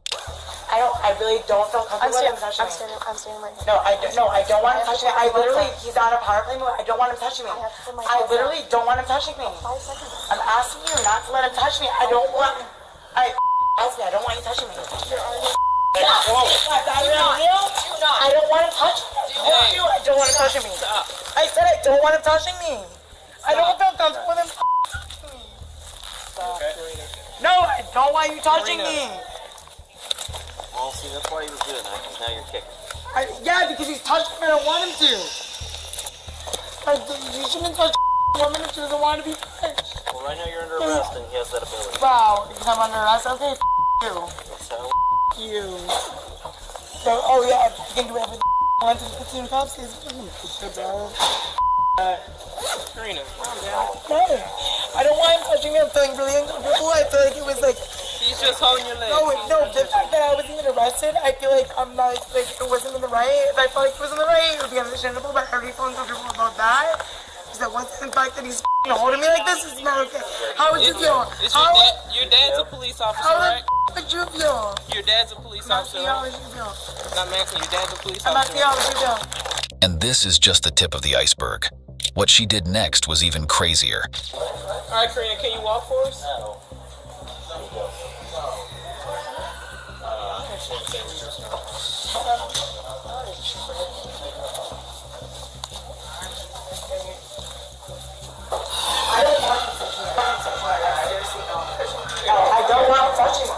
I really don't feel comfortable with him touching me. I'm standing right here. No, I don't want him touching me. I literally, he's on a power play mode. I don't want him touching me. I literally don't want him touching me. 5 seconds. I'm asking you not to let him touch me. I don't want, I don't want you touching me. I don't want him touching me. I don't want him touching me. I said I don't want him touching me. I don't feel comfortable with him touching me. No, I don't want you touching me. Well, see, that's why he was doing that, because now you're kicking. Yeah, because he's touching me. I don't want him to. You shouldn't touch woman if she doesn't want to be touched. Well, right now you're under arrest, and he has that ability. Wow, because I'm under arrest? Okay, you. So, You. So, oh yeah, you can do everything I want to the platoon cops. Karina, calm down. No, I don't want him touching me. I'm feeling really uncomfortable. I feel like it was like... He's just holding your leg. No, the fact that I was even arrested, I feel like I'm not, like, it wasn't in the right. If I felt like it was in the right, it would be understandable, but I already feel uncomfortable about that. Because it wasn't the fact that he's holding me like this is not okay. How would you feel? Your dad's a police officer, right? How would you feel? Your dad's a police officer. How would you feel? Not Maxie, your dad's a police I'm officer. asking how would you feel? And this is just the tip of the iceberg. What she did next was even crazier. Alright, Karina, can you walk for us? No. I don't want touching him.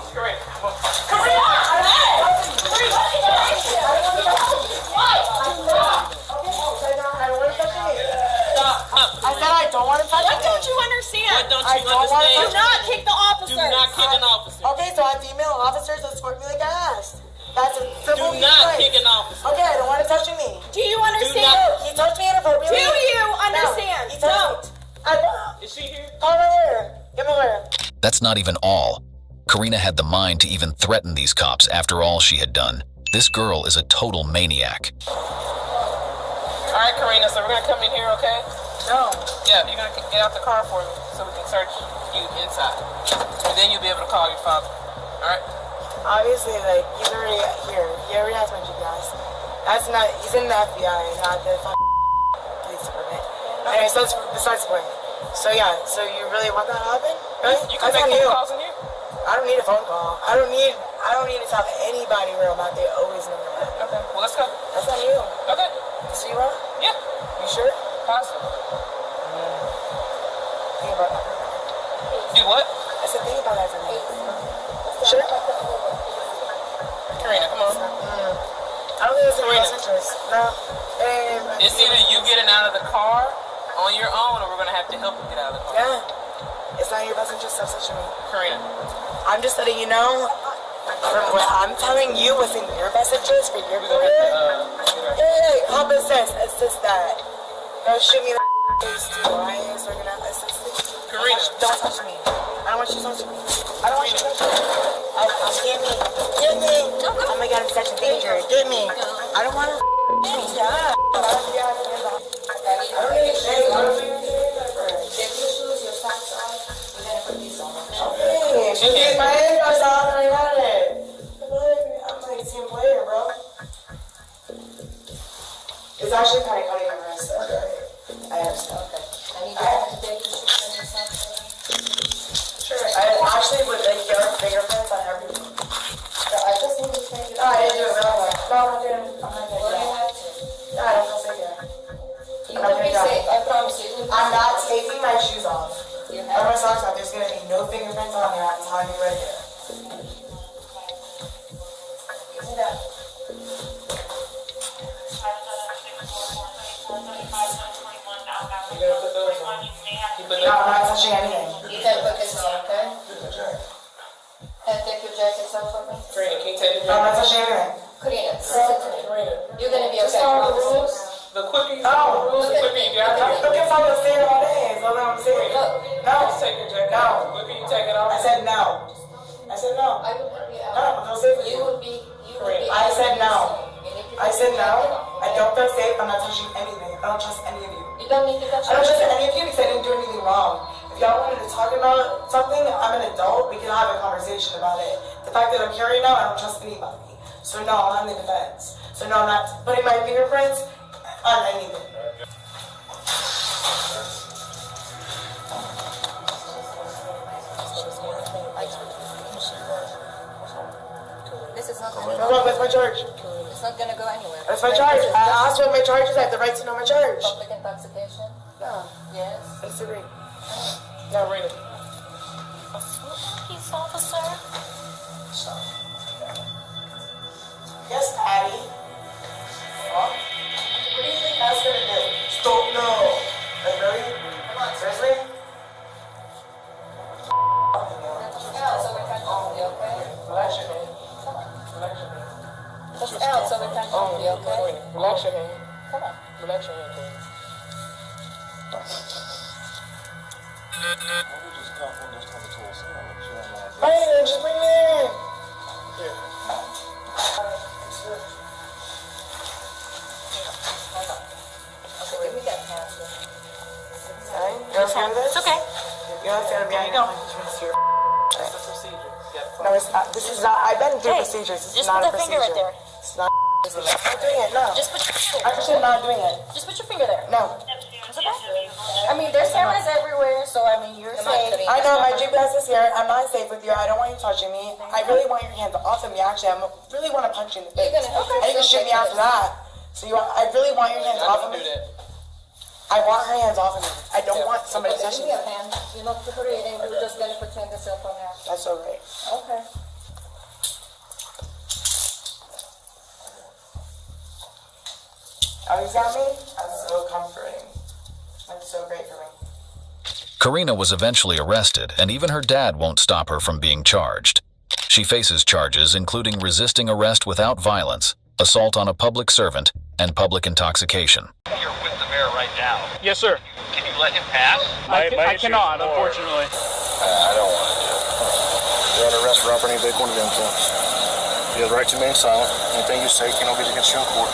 I said I don't want to touch him. What don't you understand? What don't you understand? Do not kick the officers. Do not kick an officer. Okay, so I have to email officers to escort me like I asked. That's a simple Do not kick an officer. Okay, I don't want to touch me. Do you understand? He touched me inappropriately. Do you understand? No, he touched me. Is she here? Call my lawyer. Get my lawyer. That's not even all. Karina had the mind to even threaten these cops after all she had done. This girl is a total maniac. Alright, Karina, so we're gonna come in here, okay? No. Yeah, you're gonna get out the car for me so we can search you inside. And then you'll be able to call your father. Alright? Obviously, like, he's already here. He already has my GPS. That's not, he's in the FBI, not the police department. Anyway, so besides the point. So yeah, so you really want that to happen? Right? You can make phone calls in here? I don't need a phone call. I don't need to tell anybody where I'm at. They always know where I'm at. Okay, well let's go. That's not you. Okay. So you want? Yeah. You sure? Positive. Think about that. Do what? I said think about that for me. Sure? Karina, come on. I don't think it's in your best interest. No. It's either you getting out of the car on your own or we're going to have to help you get out of the car. Yeah. It's not in your best interest to touch me. Karina. I'm just letting you know, from what I'm telling you, what's in your best interest for your career. Hey, help assist that. Don't shoot me in the face too, alright? So we're gonna assist it. Karina. Don't touch me. I don't want you touching me. I don't want you touching me. Get me. Get me. Oh my god, I'm such a danger. Get me. I don't want to yeah. Hey, my handcuffs off and I got it. I'm like a team player, bro. It's actually kind of cutting my wrist. I understand. Okay. I need to take your shoes and yourself. Sure. I actually would like your fingerprints on everything. I just need to take it. No, I didn't do it. No, I'm not doing it. I'm not doing it. No, I don't feel safe yet. You will be safe. I promise you. I'm not taking my shoes off. Or my socks off. There's gonna be no fingerprints on there. I'm telling you right here. Give me that. No, I'm not touching anything. You can put this on, okay? And take your jacket off for me. Karina, can you take your No, I'm not touching anything. Karina, listen to me. You're gonna be okay. The quicker you follow the rules, the quicker you get out of Look here. at how you're saying all day. That's all I'm saying. No. Just take your jacket off. The quicker you take it off. I said no. I said no. I will help you No, out. I feel safe with You you. will be. I said no. I said no. I don't feel safe. I'm not touching anything. I don't trust any of you. You don't need to touch I don't trust any of you because I didn't do anything wrong. If y'all wanted to talk about something, I'm an adult. We can have a conversation about it. The fact that I'm carrying out, I don't trust anybody. So no, I'm on the defense. So no, I'm not putting my fingerprints on anything. This is not No, that's my charge. It's not gonna go anywhere. That's my charge. I asked what my charge is. I have the right to know my charge. Public intoxication? No. Yes. I disagree. No, read it. Peace officer. Yes, Patty. Huh? What do you think that's gonna do? Stop, no. Like, really? Come on, seriously? Just out so we can help you, okay? Relax your hand. Come on. Relax your hand. Just out so we can help you, okay? Relax your hand. Come on. Relax your hand, please. Hey, just bring me in. Here. Okay, give me that hand. Hey, you understand this? It's okay. You understand me? There you go. That's the procedure. No, it's not. This is not. I've been through procedures. This is Just not put a that finger procedure. right there. It's not. I'm not doing it. No. Just put your finger. I'm actually not doing it. Just put your finger there. No. It's okay. I mean, there's cameras everywhere, so I mean, you're safe. I know my GPS is here. I'm not safe with you. I don't want you touching me. I really want your hands off of me. Actually, I really want to punch you in the face. And you can shoot me after that. So I really want your hands off of me. I want her hands off of me. I don't want somebody Okay, touching give me. me a hand. You're not hurrying. We're just gonna pretend the cell phone now. That's alright. Okay. Oh, you got me? That's so comforting. That's so great for me. Karina was eventually arrested, and even her dad won't stop her from being charged. She faces charges including resisting arrest without violence, assault on a public servant, and public intoxication. You're with the mayor right now. Yes, sir. Can you let him pass? I cannot, unfortunately. I don't want to do it. You're at a restaurant for any big one of them, so you have the right to remain silent. Anything you say can always be against you in court.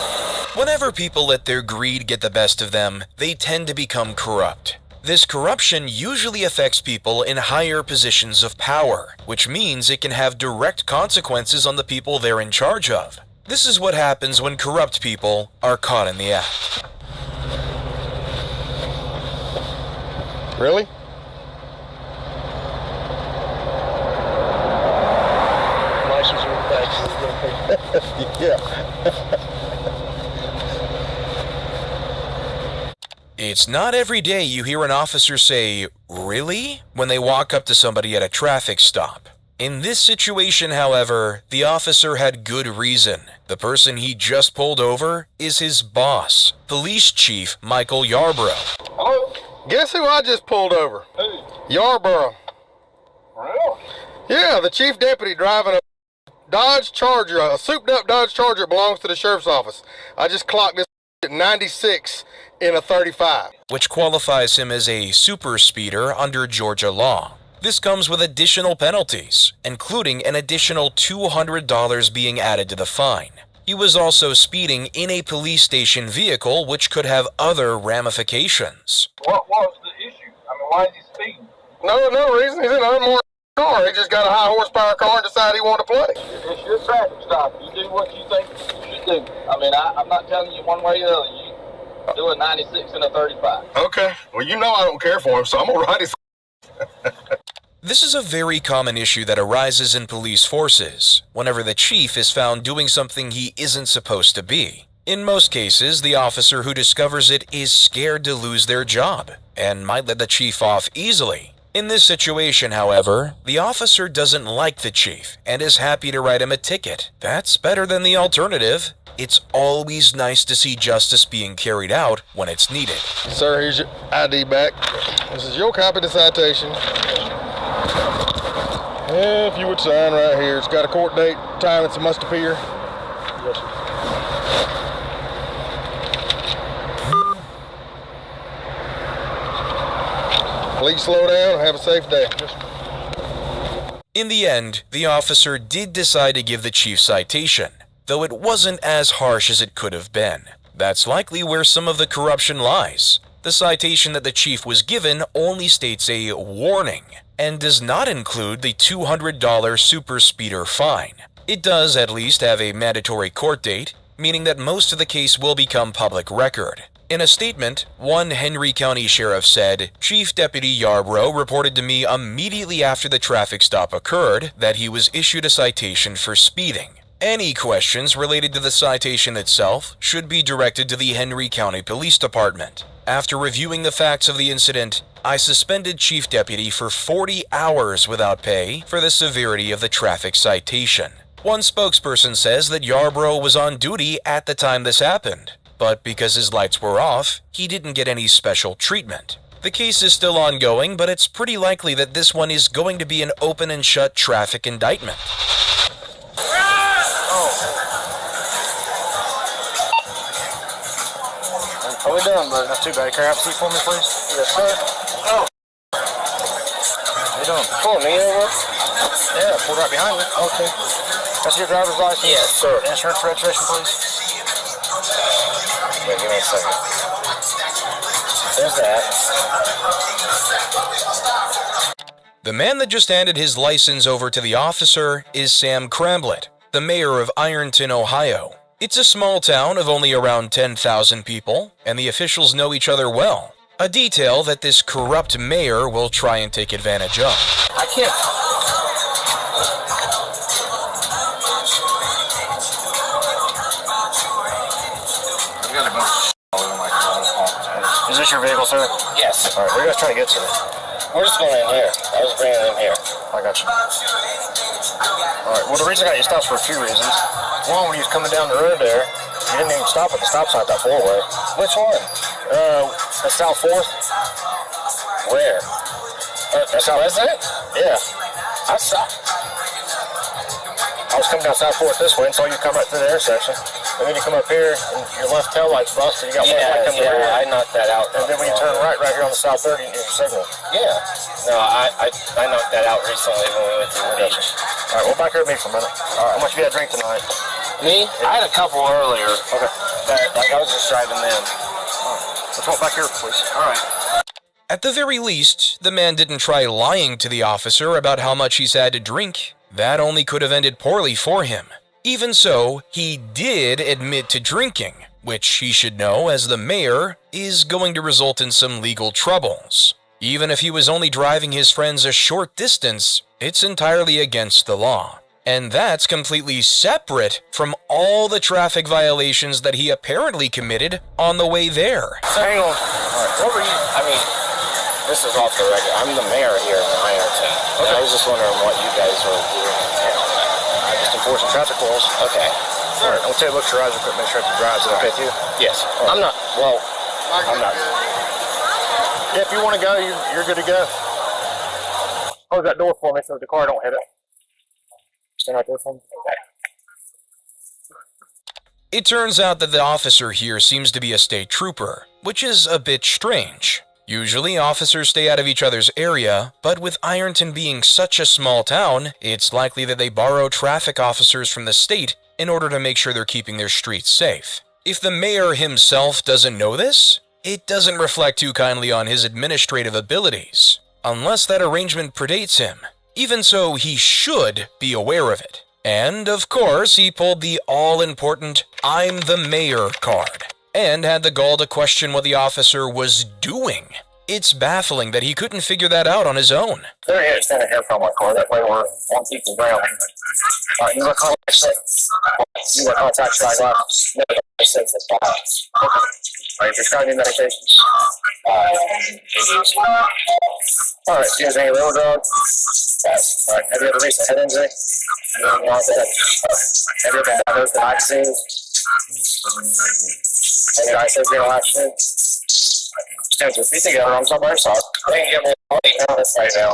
Whenever people let their greed get the best of them, they tend to become corrupt. This corruption usually affects people in higher positions of power, which means it can have direct consequences on the people they're in charge of. This is what happens when corrupt people are caught in the act. Really? License or yeah. It's not every day you hear an officer say, "Really?" when they walk up to somebody at a traffic stop. In this situation, however, the officer had good reason. The person he just pulled over is his boss, Police Chief Michael Yarborough. Hello? Guess who I just pulled over? Who? Yarborough. Really? Yeah, the chief deputy driving a Dodge Charger, a souped-up Dodge Charger belongs to the sheriff's office. I just clocked this at 96 in a 35. Which qualifies him as a super speeder under Georgia law. This comes with additional penalties, including an additional $200 being added to the fine. He was also speeding in a police station vehicle, which could have other ramifications. What was the issue? I mean, why is he speeding? No reason. He's in an unmarked car. He just got a high horsepower car and decided he wanted to play. It's your traffic stop. You do what you think you should do. I mean, I'm not telling you one way or the other. You do a 96 and a 35. Okay. Well, you know I don't care for him, so I'm gonna ride his. This is a very common issue that arises in police forces whenever the chief is found doing something he isn't supposed to be. In most cases, the officer who discovers it is scared to lose their job and might let the chief off easily. In this situation, however, the officer doesn't like the chief and is happy to write him a ticket. That's better than the alternative. It's always nice to see justice being carried out when it's needed. Sir, here's your ID back. This is your copy of the citation. If you would sign right here. It's got a court date, time it's a must appear. Yes, sir. Please slow down and have a safe day. In the end, the officer did decide to give the chief citation, though it wasn't as harsh as it could have been. That's likely where some of the corruption lies. The citation that the chief was given only states a warning and does not include the $200 super speeder fine. It does at least have a mandatory court date, meaning that most of the case will become public record. In a statement, one Henry County sheriff said, "Chief Deputy Yarbrough reported to me immediately after the traffic stop occurred that he was issued a citation for speeding. Any questions related to the citation itself should be directed to the Henry County Police Department. After reviewing the facts of the incident, I suspended Chief Deputy for 40 hours without pay for the severity of the traffic citation." One spokesperson says that Yarbrough was on duty at the time this happened, but because his lights were off, he didn't get any special treatment. The case is still ongoing, but it's pretty likely that this one is going to be an open and shut traffic indictment. How we doing, bud? Not too bad. Can I have a seat for me, please? Yes, sir. Oh. How you doing? Pulling me over? Yeah, pulled right behind me. Okay. That's your driver's license? Yes, sir. Insurance registration, please? Wait, give me a second. There's that. The man that just handed his license over to the officer is Sam Cramblett, the mayor of Ironton, Ohio. It's a small town of only around 10,000 people, and the officials know each other well. A detail that this corrupt mayor will try and take advantage of. I can't. Is this your vehicle, sir? Yes. All right, where are you guys trying to get to? We're just going in here. I was bringing them here. I got you. All right, well, the reason I got you stopped for a few reasons. One, when you was coming down the road there, you didn't even stop at the stop sign at that four-way. Which one? That's South 4th. Where? That's South President? Yeah. I was coming down South 4th this way and saw you come right through the intersection. And then you come up here and your left tail light's busted. You got one light coming through. I knocked that out. And then when you turn right here on the South 30, you signal. Yeah. No, I knocked that out recently when we went through the beach. All right, well, back here with me for a minute. All right, how much have you had to drink tonight? Me? Yeah. I had a couple earlier. Okay. I was just driving then. All right. Let's walk back here, please. All right. At the very least, the man didn't try lying to the officer about how much he's had to drink. That only could have ended poorly for him. Even so, he did admit to drinking, which he should know, as the mayor, is going to result in some legal troubles. Even if he was only driving his friends a short distance, it's entirely against the law. And that's completely separate from all the traffic violations that he apparently committed on the way there. Hang on. All right, what were you? I mean, this is off the record. I'm the mayor here in Ironton. Okay. I was just wondering what you guys were doing. Just enforcing traffic laws. Okay. All right, I'll take a look at your eyes real quick, make sure it drives. Is it okay with you? Yes. Right. I'm not. Yeah, if you want to go, you're good to go. Close that door for me so the car don't hit it. Stand right there for me. Okay. It turns out that the officer here seems to be a state trooper, which is a bit strange. Usually, officers stay out of each other's area, but with Ironton being such a small town, it's likely that they borrow traffic officers from the state in order to make sure they're keeping their streets safe. If the mayor himself doesn't know this, it doesn't reflect too kindly on his administrative abilities, unless that arrangement predates him. Even so, he should be aware of it. And, of course, he pulled the all-important "I'm the mayor" card, and had the gall to question what the officer was doing. It's baffling that he couldn't figure that out on his own. There he is, standing here from my car. That way we're on people's ground. All right, you want to contact your eyeglasses? No, I said this. Okay. Are you prescribing medications? All right, do you have any railroad drugs? Yes. All right, have you ever recent head injury? No. Have you ever been diagnosed with eye disease? Any eye surgery in the last year? Stand your feet together on somewhere, so I can't get me right now.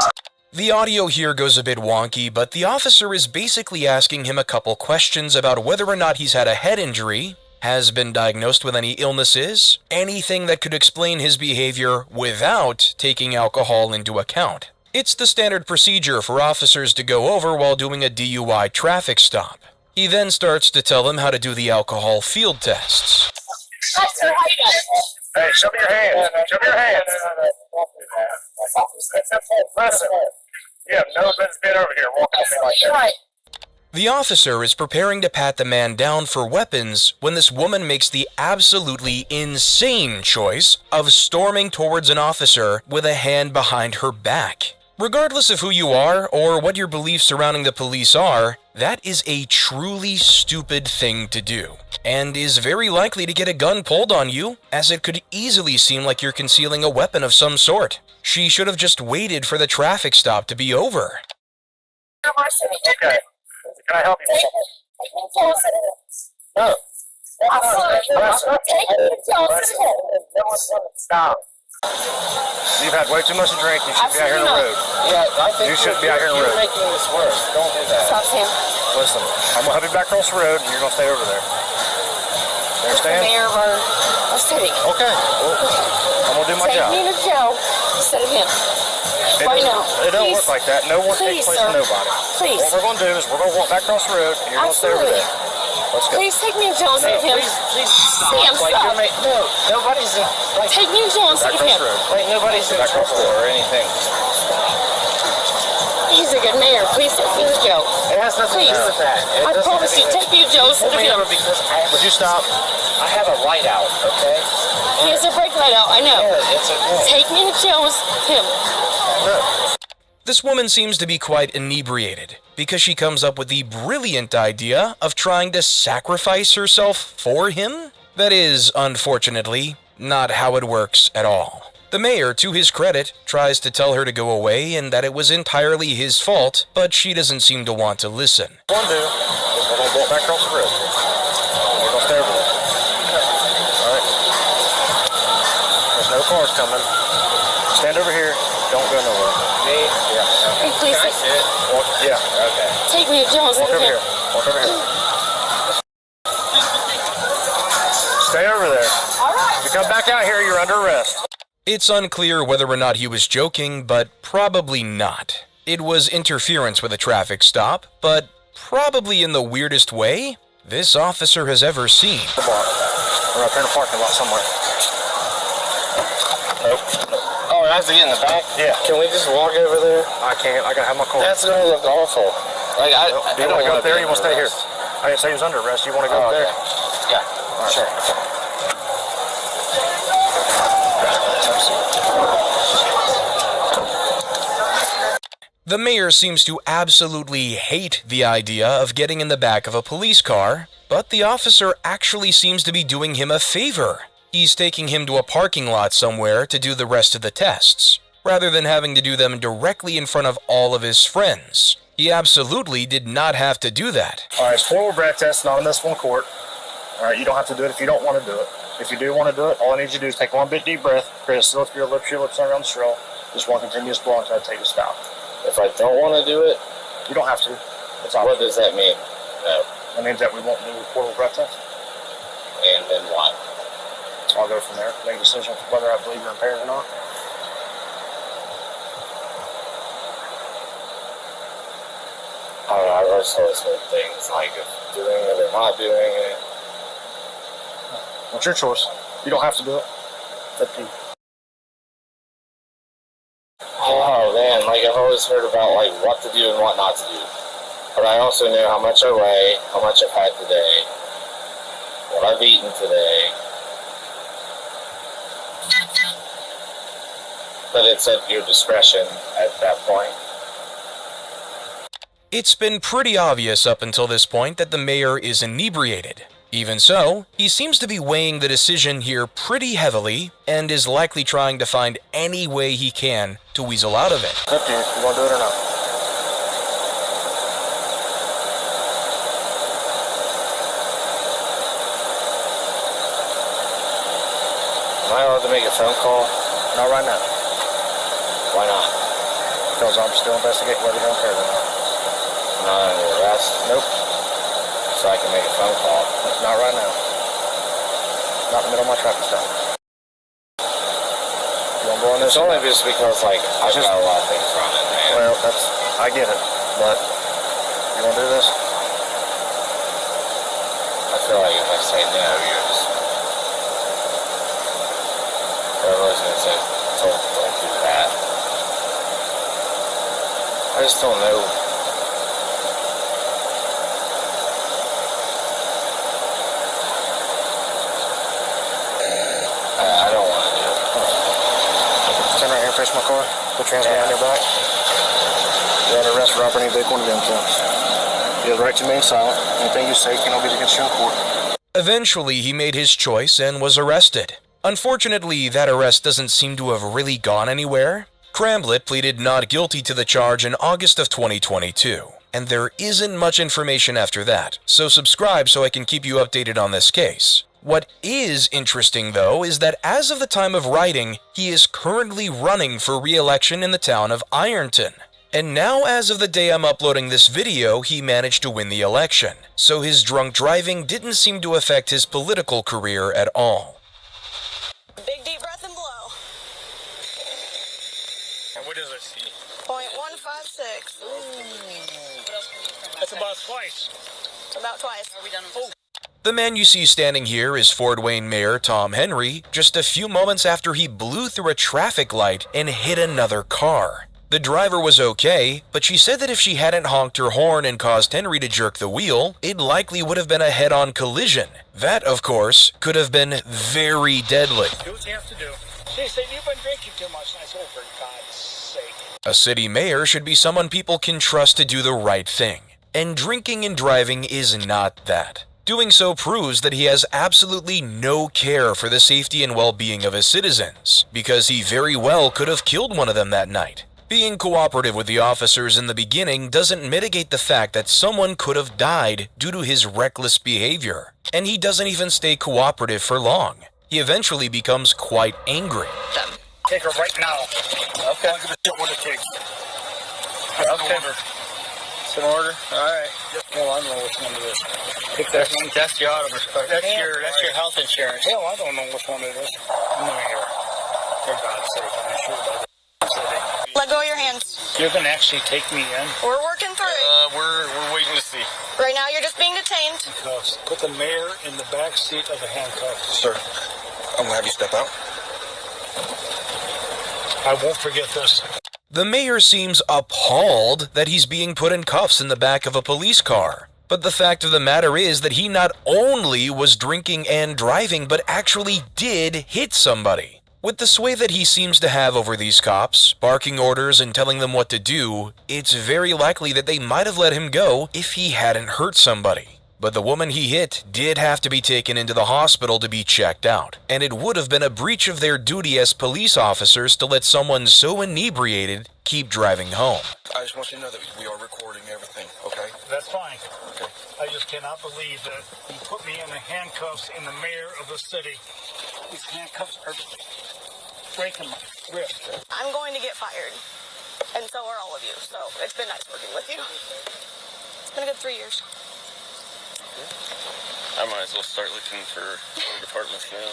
The audio here goes a bit wonky, but the officer is basically asking him a couple questions about whether or not he's had a head injury, has been diagnosed with any illnesses, anything that could explain his behavior without taking alcohol into account. It's the standard procedure for officers to go over while doing a DUI traffic stop. He then starts to tell him how to do the alcohol field tests. Hey, show me your hands. Show me your hands. Listen. Yeah, no one's been over here. Walk with me like that. The officer is preparing to pat the man down for weapons when this woman makes the absolutely insane choice of storming towards an officer with a hand behind her back. Regardless of who you are or what your beliefs surrounding the police are, that is a truly stupid thing to do, and is very likely to get a gun pulled on you, as it could easily seem like you're concealing a weapon of some sort. She should have just waited for the traffic stop to be over. Okay. Can I help you? No. Stop. You've had way too much to drink. You should be out here on the road. Yeah, I think you should be out here on the road. You're making this worse. Don't do that. Stop, Sam. Listen, I'm gonna help you back across the road, and you're gonna stay over there. You understand? The mayor of our city. Okay. Well, I'm gonna do my job. Take me to jail instead of him. Right now. It don't Please. work like that. No one takes place sir. to nobody. Please. What we're gonna do is we're gonna walk back across the road, and you're gonna stay over there. Let's go. Please take me to jail instead of him. Please stop. Sam, Like, stop. no, nobody's in, like, Take me to jail instead of him. like, nobody's in trouble or anything. He's a good mayor. Please take me to jail. It has nothing to do with that. I promise you, take me to jail instead of him. Because Would you stop? I have a light out, okay? He has a brake light out, I know. Yeah, it's okay. Take me to jail instead of him. This woman seems to be quite inebriated, because she comes up with the brilliant idea of trying to sacrifice herself for him. That is, unfortunately, not how it works at all. The mayor, to his credit, tries to tell her to go away and that it was entirely his fault, but she doesn't seem to want to listen. What we're gonna do is we're gonna walk back across the road. We're gonna stay over there. Alright? There's no cars coming. Stand over here. Don't go nowhere. Me? Yeah. Hey, please. Can I sit? Walk, yeah. Okay. Take me to jail instead Walk of over him. here. Walk over here. Stay over there. All right. If you come back out here, you're under arrest. It's unclear whether or not he was joking, but probably not. It was interference with a traffic stop, but probably in the weirdest way this officer has ever seen. The bar. We're up here in the parking lot somewhere. Oh, it has to get in the back? Yeah. Can we just walk over there? I can't. I gotta have my car. That's gonna look awful. Like, Do you want to go up there or you want to stay here? I didn't say he was under arrest. You want to go up there? Yeah. Right. Sure. The mayor seems to absolutely hate the idea of getting in the back of a police car, but the officer actually seems to be doing him a favor. He's taking him to a parking lot somewhere to do the rest of the tests, rather than having to do them directly in front of all of his friends. He absolutely did not have to do that. Alright, it's forward breath test, not in this one court. Alright, you don't have to do it if you don't want to do it. If you do want to do it, all I need you to do is take one big deep breath, create a seal for your lips around the straw. Just one continuous blow until I tell you to stop. If I don't want to do it, you don't have to. It's what does that mean? No. That means that we won't do the forward breath test. And then what? I'll go from there, make a decision whether I believe you're impaired or not. I don't know, I just always heard things like doing it or not doing it. It's your choice. You don't have to do it. It's up to you. Oh man, like I've always heard about like what to do and what not to do. But I also know how much I weigh, how much I've had today, what I've eaten today. But it's at your discretion at that point. It's been pretty obvious up until this point that the mayor is inebriated. Even so, he seems to be weighing the decision here pretty heavily and is likely trying to find any way he can to weasel out of it. It's up to you. You want to do it or not? Am I allowed to make a phone call? Not right now. Why not? Because I'm still investigating whether you're impaired or not. Not under arrest? Nope. So I can make a phone call? Not right now. Not in the middle of my traffic stop. You want to go on this? It's only just because, like, I've got a lot of things running, man. Well, I get it, but you want to do this? I feel like if I say no, you're just... told him don't do that. I just don't know. I don't want to do it. Stand right here and face my car. Put your hands behind your back. You're under arrest for operating a vehicle under the influence. You have the right to remain silent. Anything you say cannot be against you in court. Eventually, he made his choice and was arrested. Unfortunately, that arrest doesn't seem to have really gone anywhere. Cramblett pleaded not guilty to the charge in August of 2022, and there isn't much information after that, so subscribe so I can keep you updated on this case. What is interesting, though, is that as of the time of writing, he is currently running for re-election in the town of Ironton. And now, as of the day I'm uploading this video, he managed to win the election, so his drunk driving didn't seem to affect his political career at all. Big deep breath and blow. What is it? .156. That's about twice. About twice. Are we done with this? The man you see standing here is Fort Wayne Mayor Tom Henry, just a few moments after he blew through a traffic light and hit another car. The driver was okay, but she said that if she hadn't honked her horn and caused Henry to jerk the wheel, it likely would have been a head-on collision. That, of course, could have been very deadly. Do what you have to do. She said you've been drinking too much, and I said, for God's sake. A city mayor should be someone people can trust to do the right thing. And drinking and driving is not that. Doing so proves that he has absolutely no care for the safety and well-being of his citizens, because he very well could have killed one of them that night. Being cooperative with the officers in the beginning doesn't mitigate the fact that someone could have died due to his reckless behavior, and he doesn't even stay cooperative for long. He eventually becomes quite angry. Take her right now. Okay. I'm going to shit what it takes. Okay. It's an order? Alright. Hell, I don't know which one it is. That's the auto insurance. That's your health insurance. Hell, I don't know which one it is. I'm not here. For God's sake, I'm not sure about it. Let go of your hands. You're going to actually take me in? We're working through it. We're waiting to see. Right now, you're just being detained. Handcuffs. Put the mayor in the back seat of the handcuffs. Sir, I'm going to have you step out. I won't forget this. The mayor seems appalled that he's being put in cuffs in the back of a police car. But the fact of the matter is that he not only was drinking and driving, but actually did hit somebody. With the sway that he seems to have over these cops, barking orders and telling them what to do, it's very likely that they might have let him go if he hadn't hurt somebody. But the woman he hit did have to be taken into the hospital to be checked out, and it would have been a breach of their duty as police officers to let someone so inebriated keep driving home. I just want you to know that we are recording everything, okay? That's fine. Okay. I just cannot believe that you put me in the handcuffs in the mayor of the city. These handcuffs are breaking my wrist. I'm going to get fired. And so are all of you. So it's been nice working with you. It's been a good 3 years. I might as well start looking for other departments now.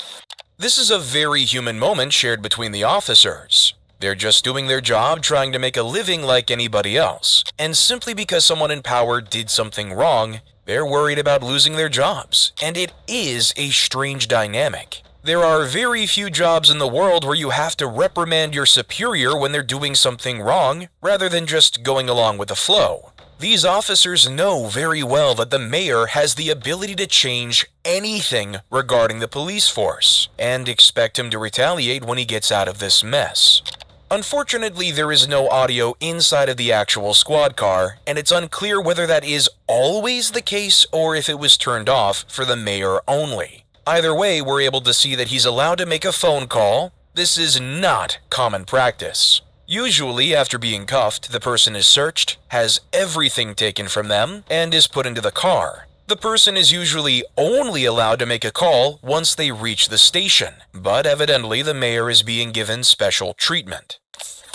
This is a very human moment shared between the officers. They're just doing their job, trying to make a living like anybody else. And simply because someone in power did something wrong, they're worried about losing their jobs. And it is a strange dynamic. There are very few jobs in the world where you have to reprimand your superior when they're doing something wrong, rather than just going along with the flow. These officers know very well that the mayor has the ability to change anything regarding the police force, and expect him to retaliate when he gets out of this mess. Unfortunately, there is no audio inside of the actual squad car, and it's unclear whether that is always the case or if it was turned off for the mayor only. Either way, we're able to see that he's allowed to make a phone call. This is not common practice. Usually, after being cuffed, the person is searched, has everything taken from them, and is put into the car. The person is usually only allowed to make a call once they reach the station, but evidently the mayor is being given special treatment.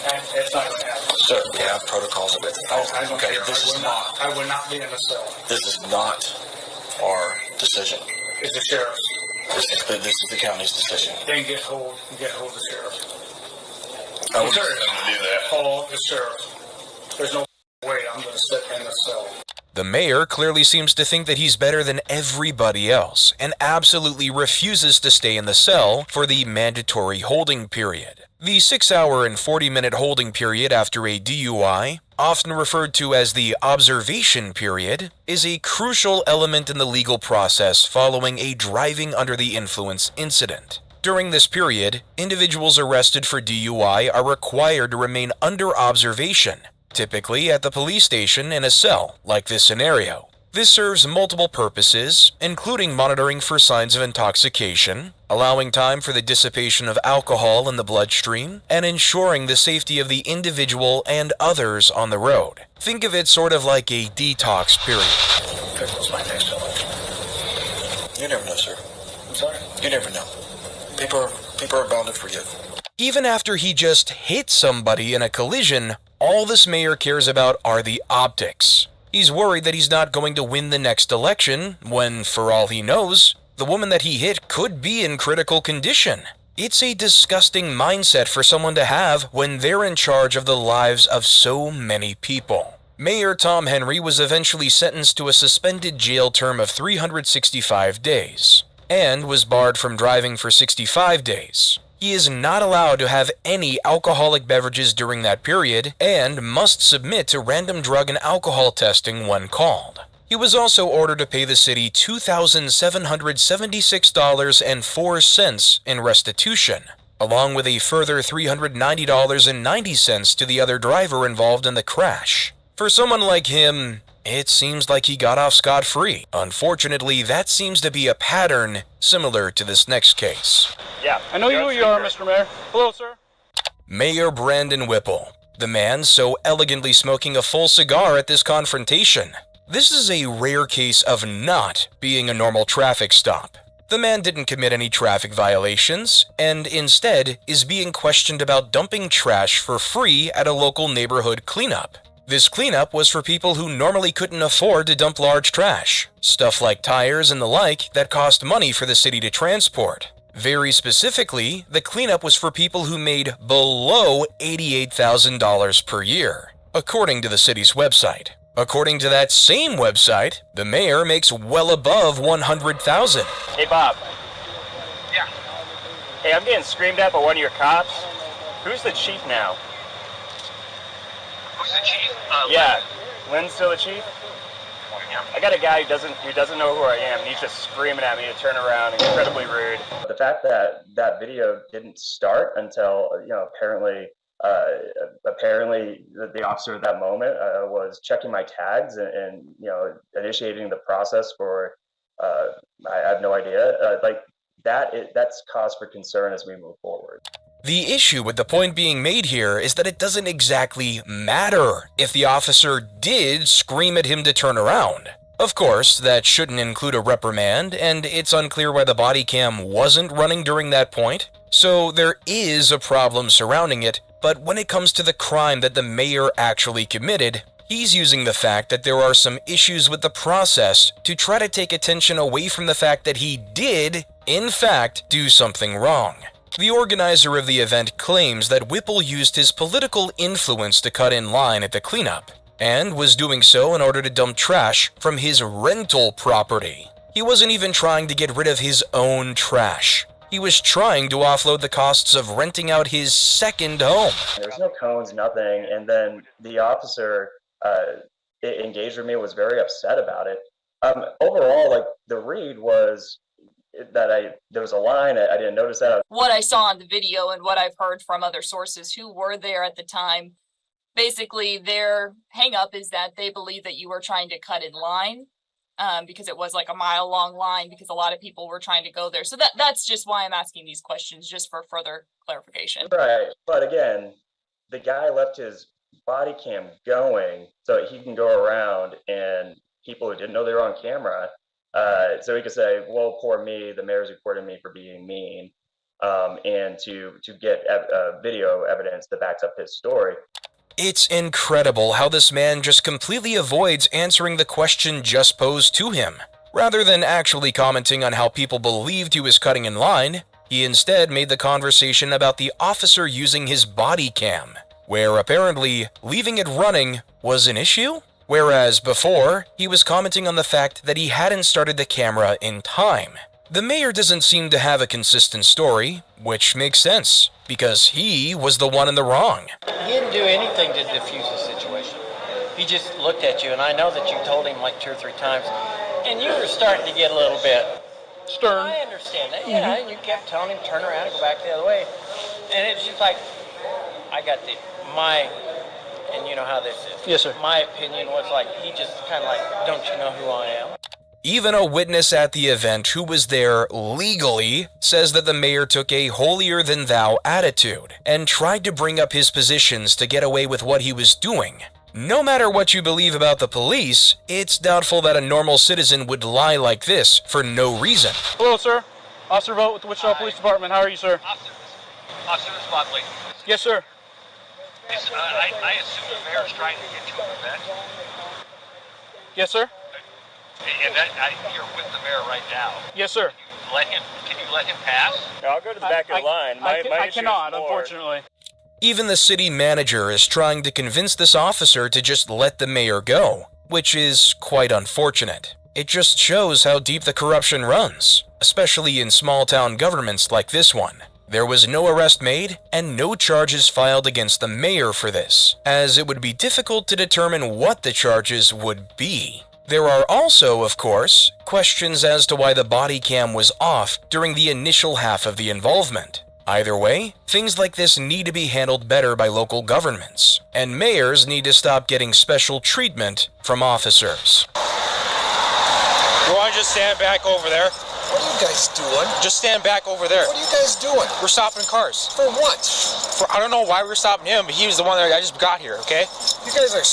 And it's not going to happen. Sir, we have protocols of it. I don't Okay, care. I would not be in the cell. This is not our decision. It's the sheriff's. This is the county's decision. Then get hold of the sheriff. I wouldn't do that. Call the sheriff. There's no way I'm going to sit in the cell. The mayor clearly seems to think that he's better than everybody else and absolutely refuses to stay in the cell for the mandatory holding period. The 6-hour and 40-minute holding period after a DUI, often referred to as the observation period, is a crucial element in the legal process following a driving under the influence incident. During this period, individuals arrested for DUI are required to remain under observation, typically at the police station in a cell, like this scenario. This serves multiple purposes, including monitoring for signs of intoxication, allowing time for the dissipation of alcohol in the bloodstream, and ensuring the safety of the individual and others on the road. Think of it sort of like a detox period. What's my next one? You never know, sir. I'm sorry? You never know. People are bound to forget. Even after he just hit somebody in a collision, all this mayor cares about are the optics. He's worried that he's not going to win the next election when, for all he knows, the woman that he hit could be in critical condition. It's a disgusting mindset for someone to have when they're in charge of the lives of so many people. Mayor Tom Henry was eventually sentenced to a suspended jail term of 365 days and was barred from driving for 65 days. He is not allowed to have any alcoholic beverages during that period and must submit to random drug and alcohol testing when called. He was also ordered to pay the city $2,776.04 in restitution, along with a further $390.90 to the other driver involved in the crash. For someone like him, it seems like he got off scot-free. Unfortunately, that seems to be a pattern similar to this next case. Yeah, I know who you are, Mr. Mayor. Hello, sir. Mayor Brandon Whipple, the man so elegantly smoking a full cigar at this confrontation. This is a rare case of not being a normal traffic stop. The man didn't commit any traffic violations, and instead is being questioned about dumping trash for free at a local neighborhood cleanup. This cleanup was for people who normally couldn't afford to dump large trash, stuff like tires and the like that cost money for the city to transport. Very specifically, the cleanup was for people who made below $88,000 per year, according to the city's website. According to that same website, the mayor makes well above $100,000. Hey, Bob. Yeah. Hey, I'm getting screamed at by one of your cops. Who's the chief now? Who's the chief? Yeah, Lynn's still the chief? Yeah. I got a guy who doesn't know who I am, and he's just screaming at me to turn around, incredibly rude. The fact that that video didn't start until, apparently the officer at that moment was checking my tags and initiating the process for, I have no idea, that's cause for concern as we move forward. The issue with the point being made here is that it doesn't exactly matter if the officer did scream at him to turn around. Of course, that shouldn't include a reprimand, and it's unclear why the body cam wasn't running during that point, so there is a problem surrounding it, but when it comes to the crime that the mayor actually committed, he's using the fact that there are some issues with the process to try to take attention away from the fact that he did, in fact, do something wrong. The organizer of the event claims that Whipple used his political influence to cut in line at the cleanup, and was doing so in order to dump trash from his rental property. He wasn't even trying to get rid of his own trash. He was trying to offload the costs of renting out his second home. There's no cones, nothing, and then the officer engaged with me, was very upset about it. Overall, the read was that there was a line, I didn't notice that. What I saw on the video and what I've heard from other sources who were there at the time, basically their hang up is that they believe that you were trying to cut in line because it was like a mile-long line because a lot of people were trying to go there. So that's just why I'm asking these questions, just for further clarification. Right, but again, the guy left his body cam going so he can go around and people who didn't know they were on camera, so he could say, well, poor me, the mayor's reporting me for being mean, and to get video evidence that backs up his story. It's incredible how this man just completely avoids answering the question just posed to him. Rather than actually commenting on how people believed he was cutting in line, he instead made the conversation about the officer using his body cam, where apparently leaving it running was an issue? whereas before, he was commenting on the fact that he hadn't started the camera in time. The mayor doesn't seem to have a consistent story, which makes sense, because he was the one in the wrong. He didn't do anything to diffuse the situation. He just looked at you, and I know that you told him like 2 or 3 times, and you were starting to get a little bit stern. I understand that, yeah, and you kept telling him turn around and go back the other way. And it was just like, I got and you know how this is. Yes, sir. My opinion was like, he just kind of like, don't you know who I am? Even a witness at the event who was there legally says that the mayor took a holier-than-thou attitude and tried to bring up his positions to get away with what he was doing. No matter what you believe about the police, it's doubtful that a normal citizen would lie like this for no reason. Hello, sir. Officer Vogt with the Wichita Police Department. How are you, sir? Officer Spotley. Yes, sir. I assume the mayor's trying to get you an event. Yes, sir. And you're with the mayor right now. Yes, sir. Can you let him pass? I'll go to the back of the line. I cannot, unfortunately. Even the city manager is trying to convince this officer to just let the mayor go, which is quite unfortunate. It just shows how deep the corruption runs, especially in small-town governments like this one. There was no arrest made and no charges filed against the mayor for this, as it would be difficult to determine what the charges would be. There are also, of course, questions as to why the body cam was off during the initial half of the involvement. Either way, things like this need to be handled better by local governments, and mayors need to stop getting special treatment from officers. You want to just stand back over there? What are you guys doing? Just stand back over there. What are you guys doing? We're stopping cars. For what? I don't know why we're stopping him, but he was the one that I just got here, okay? You guys are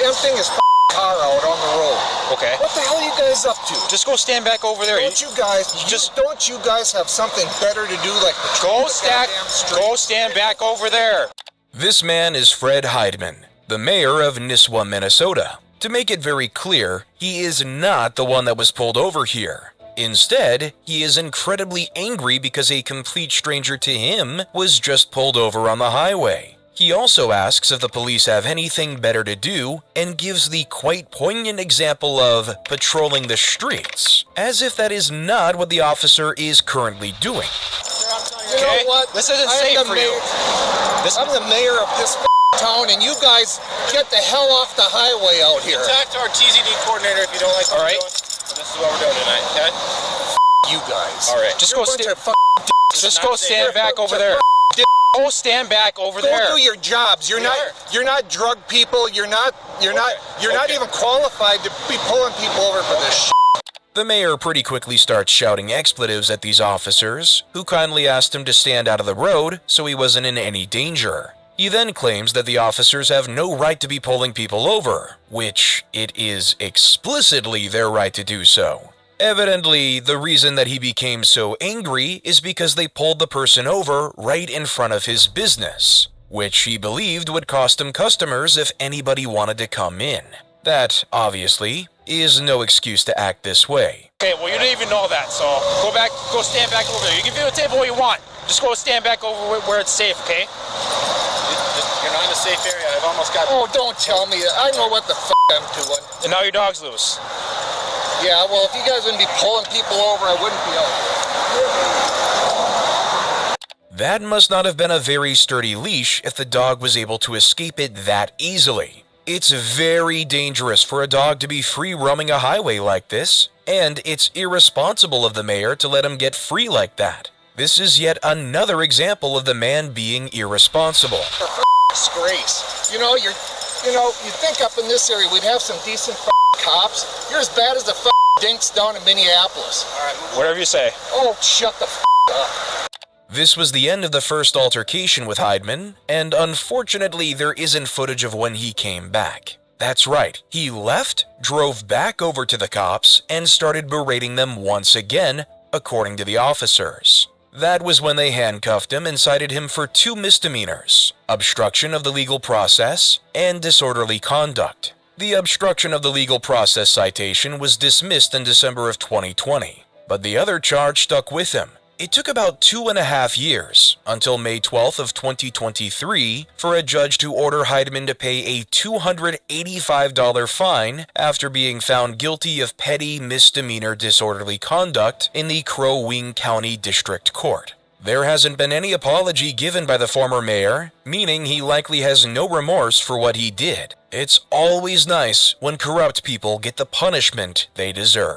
emptying his car out on the road. Okay. What the hell are you guys up to? Just go stand back over there. Don't you guys have something better to do, like go stand back over there. This man is Fred Heidman, the mayor of Nisswa, Minnesota. To make it very clear, he is not the one that was pulled over here. Instead, he is incredibly angry because a complete stranger to him was just pulled over on the highway. He also asks if the police have anything better to do and gives the quite poignant example of patrolling the streets, as if that is not what the officer is currently doing. You know what? This isn't safe for you. I'm the mayor of this town, and you guys get the hell off the highway out here. Talk to our TZD coordinator if you don't like what we're doing. This is what we're doing tonight, okay? You guys. All right. Just go stand back over there. Go stand back over there. Go do your jobs. You're not drug people. You're not even qualified to be pulling people over for this shit. The mayor pretty quickly starts shouting expletives at these officers, who kindly asked him to stand out of the road so he wasn't in any danger. He then claims that the officers have no right to be pulling people over, which it is explicitly their right to do so. Evidently, the reason that he became so angry is because they pulled the person over right in front of his business, which he believed would cost him customers if anybody wanted to come in. That, obviously, is no excuse to act this way. Okay, well, you didn't even know that, so go stand back over there. You can videotape what you want. Just go stand back over where it's safe, okay? You're not in a safe area. I've almost got... Oh, don't tell me. I know what the I'm doing. And now your dog's loose. Yeah, well, if you guys wouldn't be pulling people over, I wouldn't be out here. That must not have been a very sturdy leash if the dog was able to escape it that easily. It's very dangerous for a dog to be free roaming a highway like this, and it's irresponsible of the mayor to let him get free like that. This is yet another example of the man being irresponsible. Disgrace. You think up in this area we'd have some decent cops. You're as bad as the dinks down in Minneapolis. All right, whatever you say. Oh, shut the up. This was the end of the first altercation with Heidman, and unfortunately there isn't footage of when he came back. That's right, he left, drove back over to the cops, and started berating them once again, according to the officers. That was when they handcuffed him and cited him for 2 misdemeanors: obstruction of the legal process and disorderly conduct. The obstruction of the legal process citation was dismissed in December of 2020, but the other charge stuck with him. It took about 2.5 years, until May 12th of 2023 for a judge to order Heidemann to pay a $285 fine after being found guilty of petty misdemeanor disorderly conduct in the Crow Wing County District Court. There hasn't been any apology given by the former mayor, meaning he likely has no remorse for what he did. It's always nice when corrupt people get the punishment they deserve.